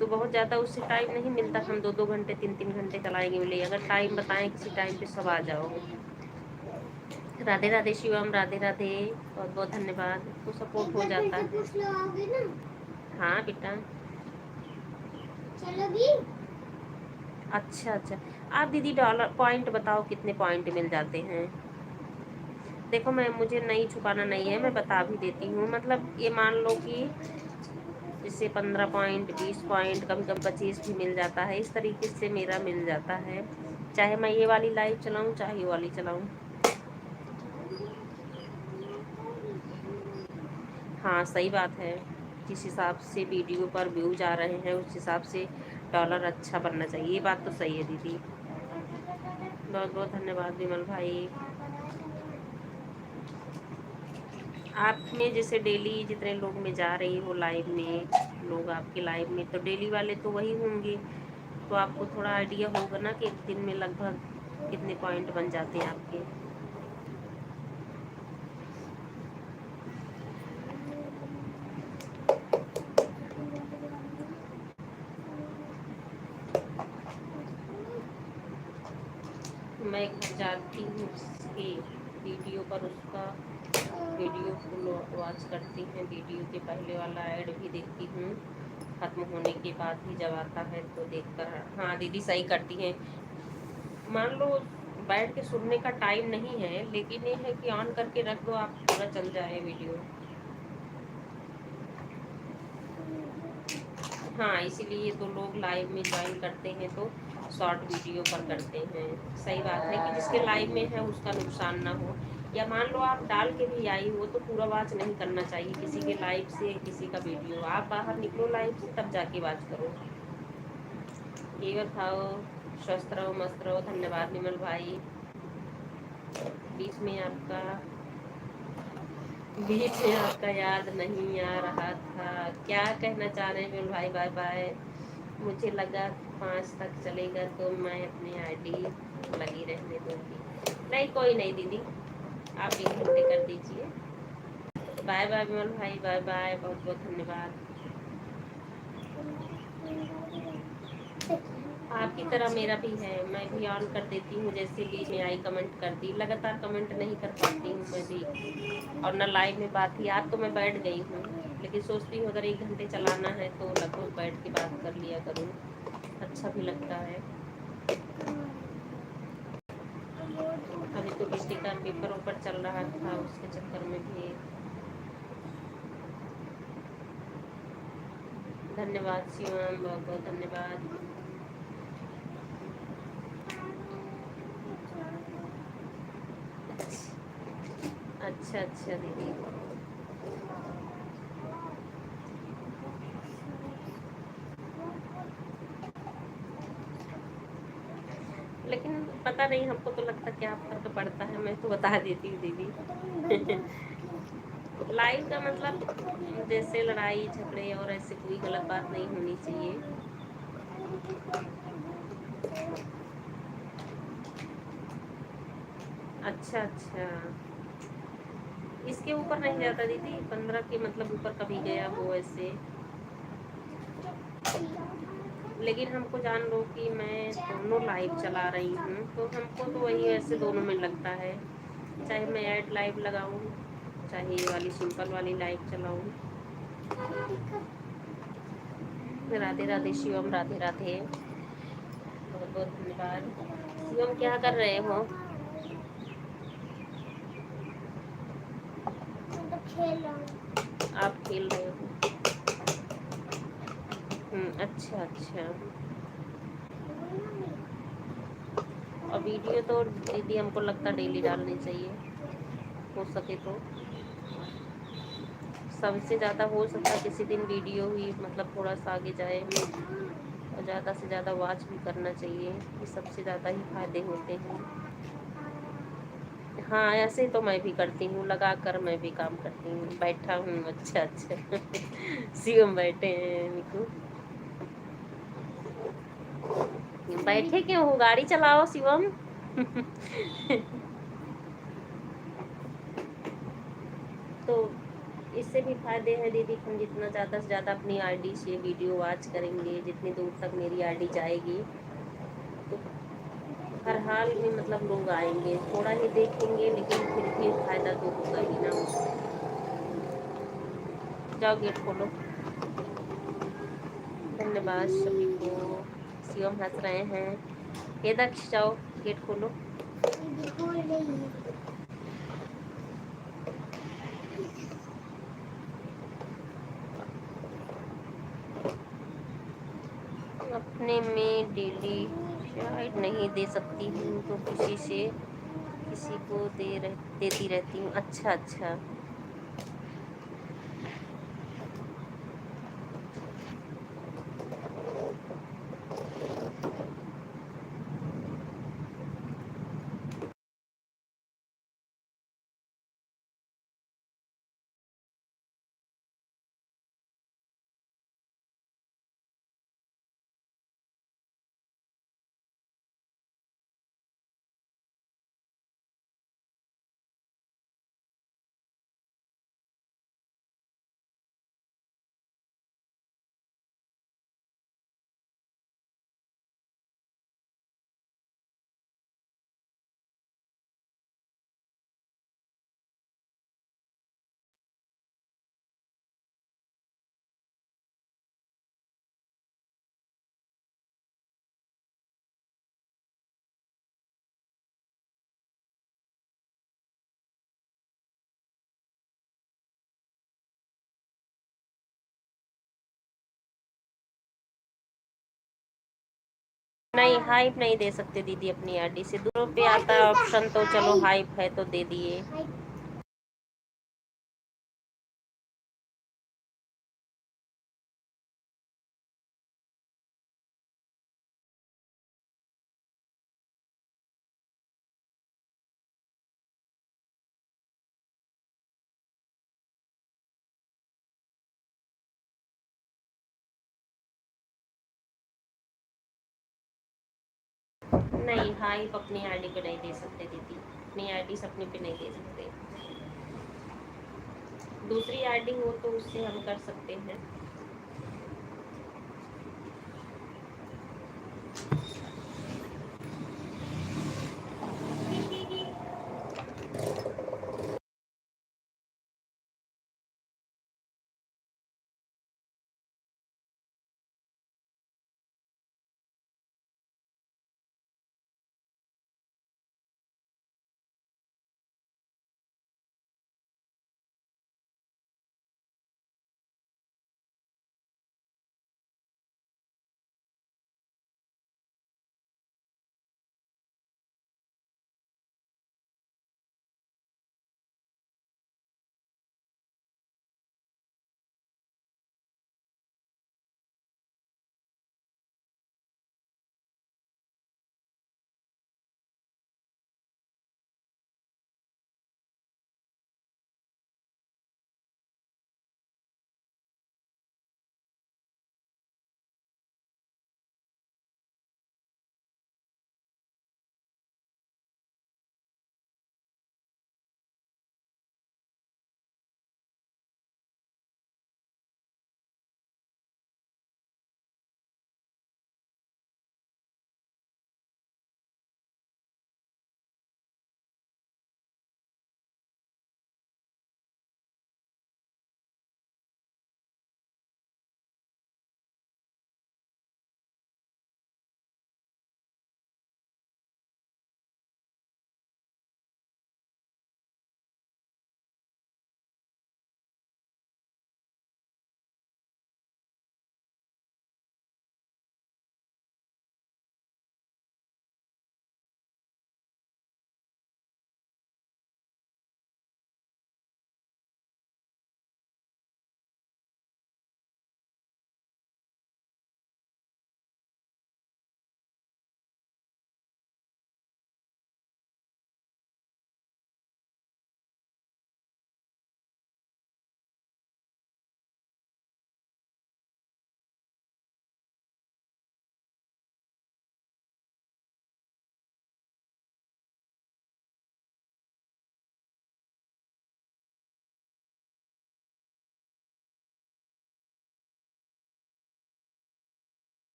S1: तो बहुत ज़्यादा उससे टाइम नहीं मिलता। हम 2-2 घंटे 3-3 घंटे चलाएंगे मिले, अगर टाइम बताएं किसी टाइम पे सब आ जाओ। राधे राधे शिवम, राधे राधे, बहुत बहुत धन्यवाद। तो सपोर्ट हो जाता है। हाँ बेटा
S2: चलोगी?
S1: अच्छा, आप दीदी डॉलर पॉइंट बताओ कितने पॉइंट मिल जाते हैं। देखो मैं, मुझे नहीं छुपाना नहीं है, मैं बता भी देती हूँ। मतलब ये मान लो कि जैसे 15 पॉइंट 20 पॉइंट कभी कभी 25 भी मिल जाता है, इस तरीके से मेरा मिल जाता है, चाहे मैं ये वाली लाइव चलाऊँ चाहे ये वाली चलाऊँ। हाँ सही बात है, जिस हिसाब से वीडियो पर व्यूज आ रहे हैं उस हिसाब से डॉलर अच्छा बनना चाहिए, ये बात तो सही है दीदी। बहुत बहुत धन्यवाद विमल भाई। आप में जैसे डेली जितने लोग में जा रही हो लाइव में, लोग आपके लाइव में तो डेली वाले तो वही होंगे, तो आपको थोड़ा आइडिया होगा ना कि एक दिन में लगभग कितने पॉइंट बन जाते हैं आपके। मैं घर जाती हूँ उसके वीडियो पर, उसका वीडियो फुल वॉच करती हैं, वीडियो के पहले वाला ऐड भी देखती हूँ, ख़त्म होने के बाद भी जब आता है तो देखकर। हाँ दीदी सही करती हैं। मान लो बैठ के सुनने का टाइम नहीं है, लेकिन ये है कि ऑन करके रख दो, आप पूरा चल जाए वीडियो। हाँ इसीलिए तो लोग लाइव में ज्वाइन करते हैं तो शॉर्ट वीडियो पर करते हैं। सही बात है कि जिसके लाइव में है उसका नुकसान ना हो, या मान लो आप डाल के भी आई हो तो पूरा वॉच नहीं करना चाहिए किसी के लाइव से किसी का वीडियो। आप बाहर निकलो लाइव से तब जाके वॉच करो। केवल खाओ, स्वस्थ रहो, मस्त रहो। धन्यवाद विमल भाई। बीच में आपका याद नहीं आ रहा था, क्या कहना चाह रहे हैं विमल भाई? Bye bye. मुझे लगा 5 तक चलेगा तो मैं अपनी आईडी लगी रहने दूंगी। नहीं कोई नहीं दीदी, आप 1 घंटे कर दीजिए। बाय बाय विमल भाई, बाय बाय, बहुत बहुत धन्यवाद। आपकी तरह मेरा भी है, मैं भी ऑन कर देती हूँ, जैसे बीच में आई कमेंट कर दी, लगातार कमेंट नहीं कर पाती हूँ मैं भी, और ना लाइव में बात ही। आज तो मैं बैठ गई हूँ, लेकिन सोचती हूँ अगर 1 घंटे चलाना है तो लगभग बैठ के बात कर लिया करूँ, अच्छा भी लगता है। अभी तो बेटे का पेपर ऊपर चल रहा था, उसके चक्कर में भी। धन्यवाद शिवम, बहुत बहुत धन्यवाद। अच्छा दीदी, नहीं, हमको तो लगता क्या फर्क पड़ता है, मैं तो बता देती हूँ दीदी। लाइफ का मतलब जैसे लड़ाई झगड़े और ऐसे कोई गलत बात नहीं होनी चाहिए। अच्छा अच्छा, इसके ऊपर नहीं जाता दीदी, 15 के मतलब ऊपर कभी गया वो ऐसे। लेकिन हमको जान लो कि मैं दोनों लाइव चला रही हूँ, तो हमको तो वही ऐसे दोनों में लगता है, चाहे मैं ऐड लाइव लगाऊँ चाहे ये वाली सिंपल वाली लाइव चलाऊँ। राधे राधे शिवम, राधे राधे, बहुत बहुत धन्यवाद। शिवम क्या कर रहे हो? आप खेल रहे हो? अच्छा अच्छा। और वीडियो तो दीदी हमको लगता डेली डालनी चाहिए, हो सके तो। सबसे ज़्यादा हो सकता है किसी दिन वीडियो ही मतलब थोड़ा सा आगे जाए, और ज़्यादा से ज़्यादा वॉच भी करना चाहिए, ये सबसे ज़्यादा ही फायदे होते हैं। हाँ ऐसे तो मैं भी करती हूँ, लगा कर मैं भी काम करती हूँ, बैठा हूँ। अच्छा अच्छा। शिवम बैठे हैं निकू, बैठे क्यों हो, गाड़ी चलाओ शिवम। तो इससे भी फायदे हैं दीदी, हम जितना ज़्यादा से ज़्यादा अपनी आईडी से वीडियो वॉच करेंगे, जितनी दूर तक मेरी आईडी जाएगी, तो हर हाल में मतलब लोग आएंगे, थोड़ा ही देखेंगे लेकिन फिर भी फायदा तो होगा ही ना। जाओ गेट खोलो। धन्यवाद सभी को। शिवम हंस रहे हैं। ये दक्ष जाओ गेट खोलो। अपने में डेली शायद नहीं दे सकती हूँ, तो खुशी से किसी को देती रहती हूँ। अच्छा अच्छा, नहीं हाइप नहीं दे सकते दीदी अपनी आईडी से, दूसरों पे आता है ऑप्शन, तो चलो हाइप है तो दे दिए। नहीं हाइप अपनी आईडी पे नहीं दे सकते दीदी, अपनी आईडी से अपने पे नहीं दे सकते, दूसरी आईडी हो तो उससे हम कर सकते हैं।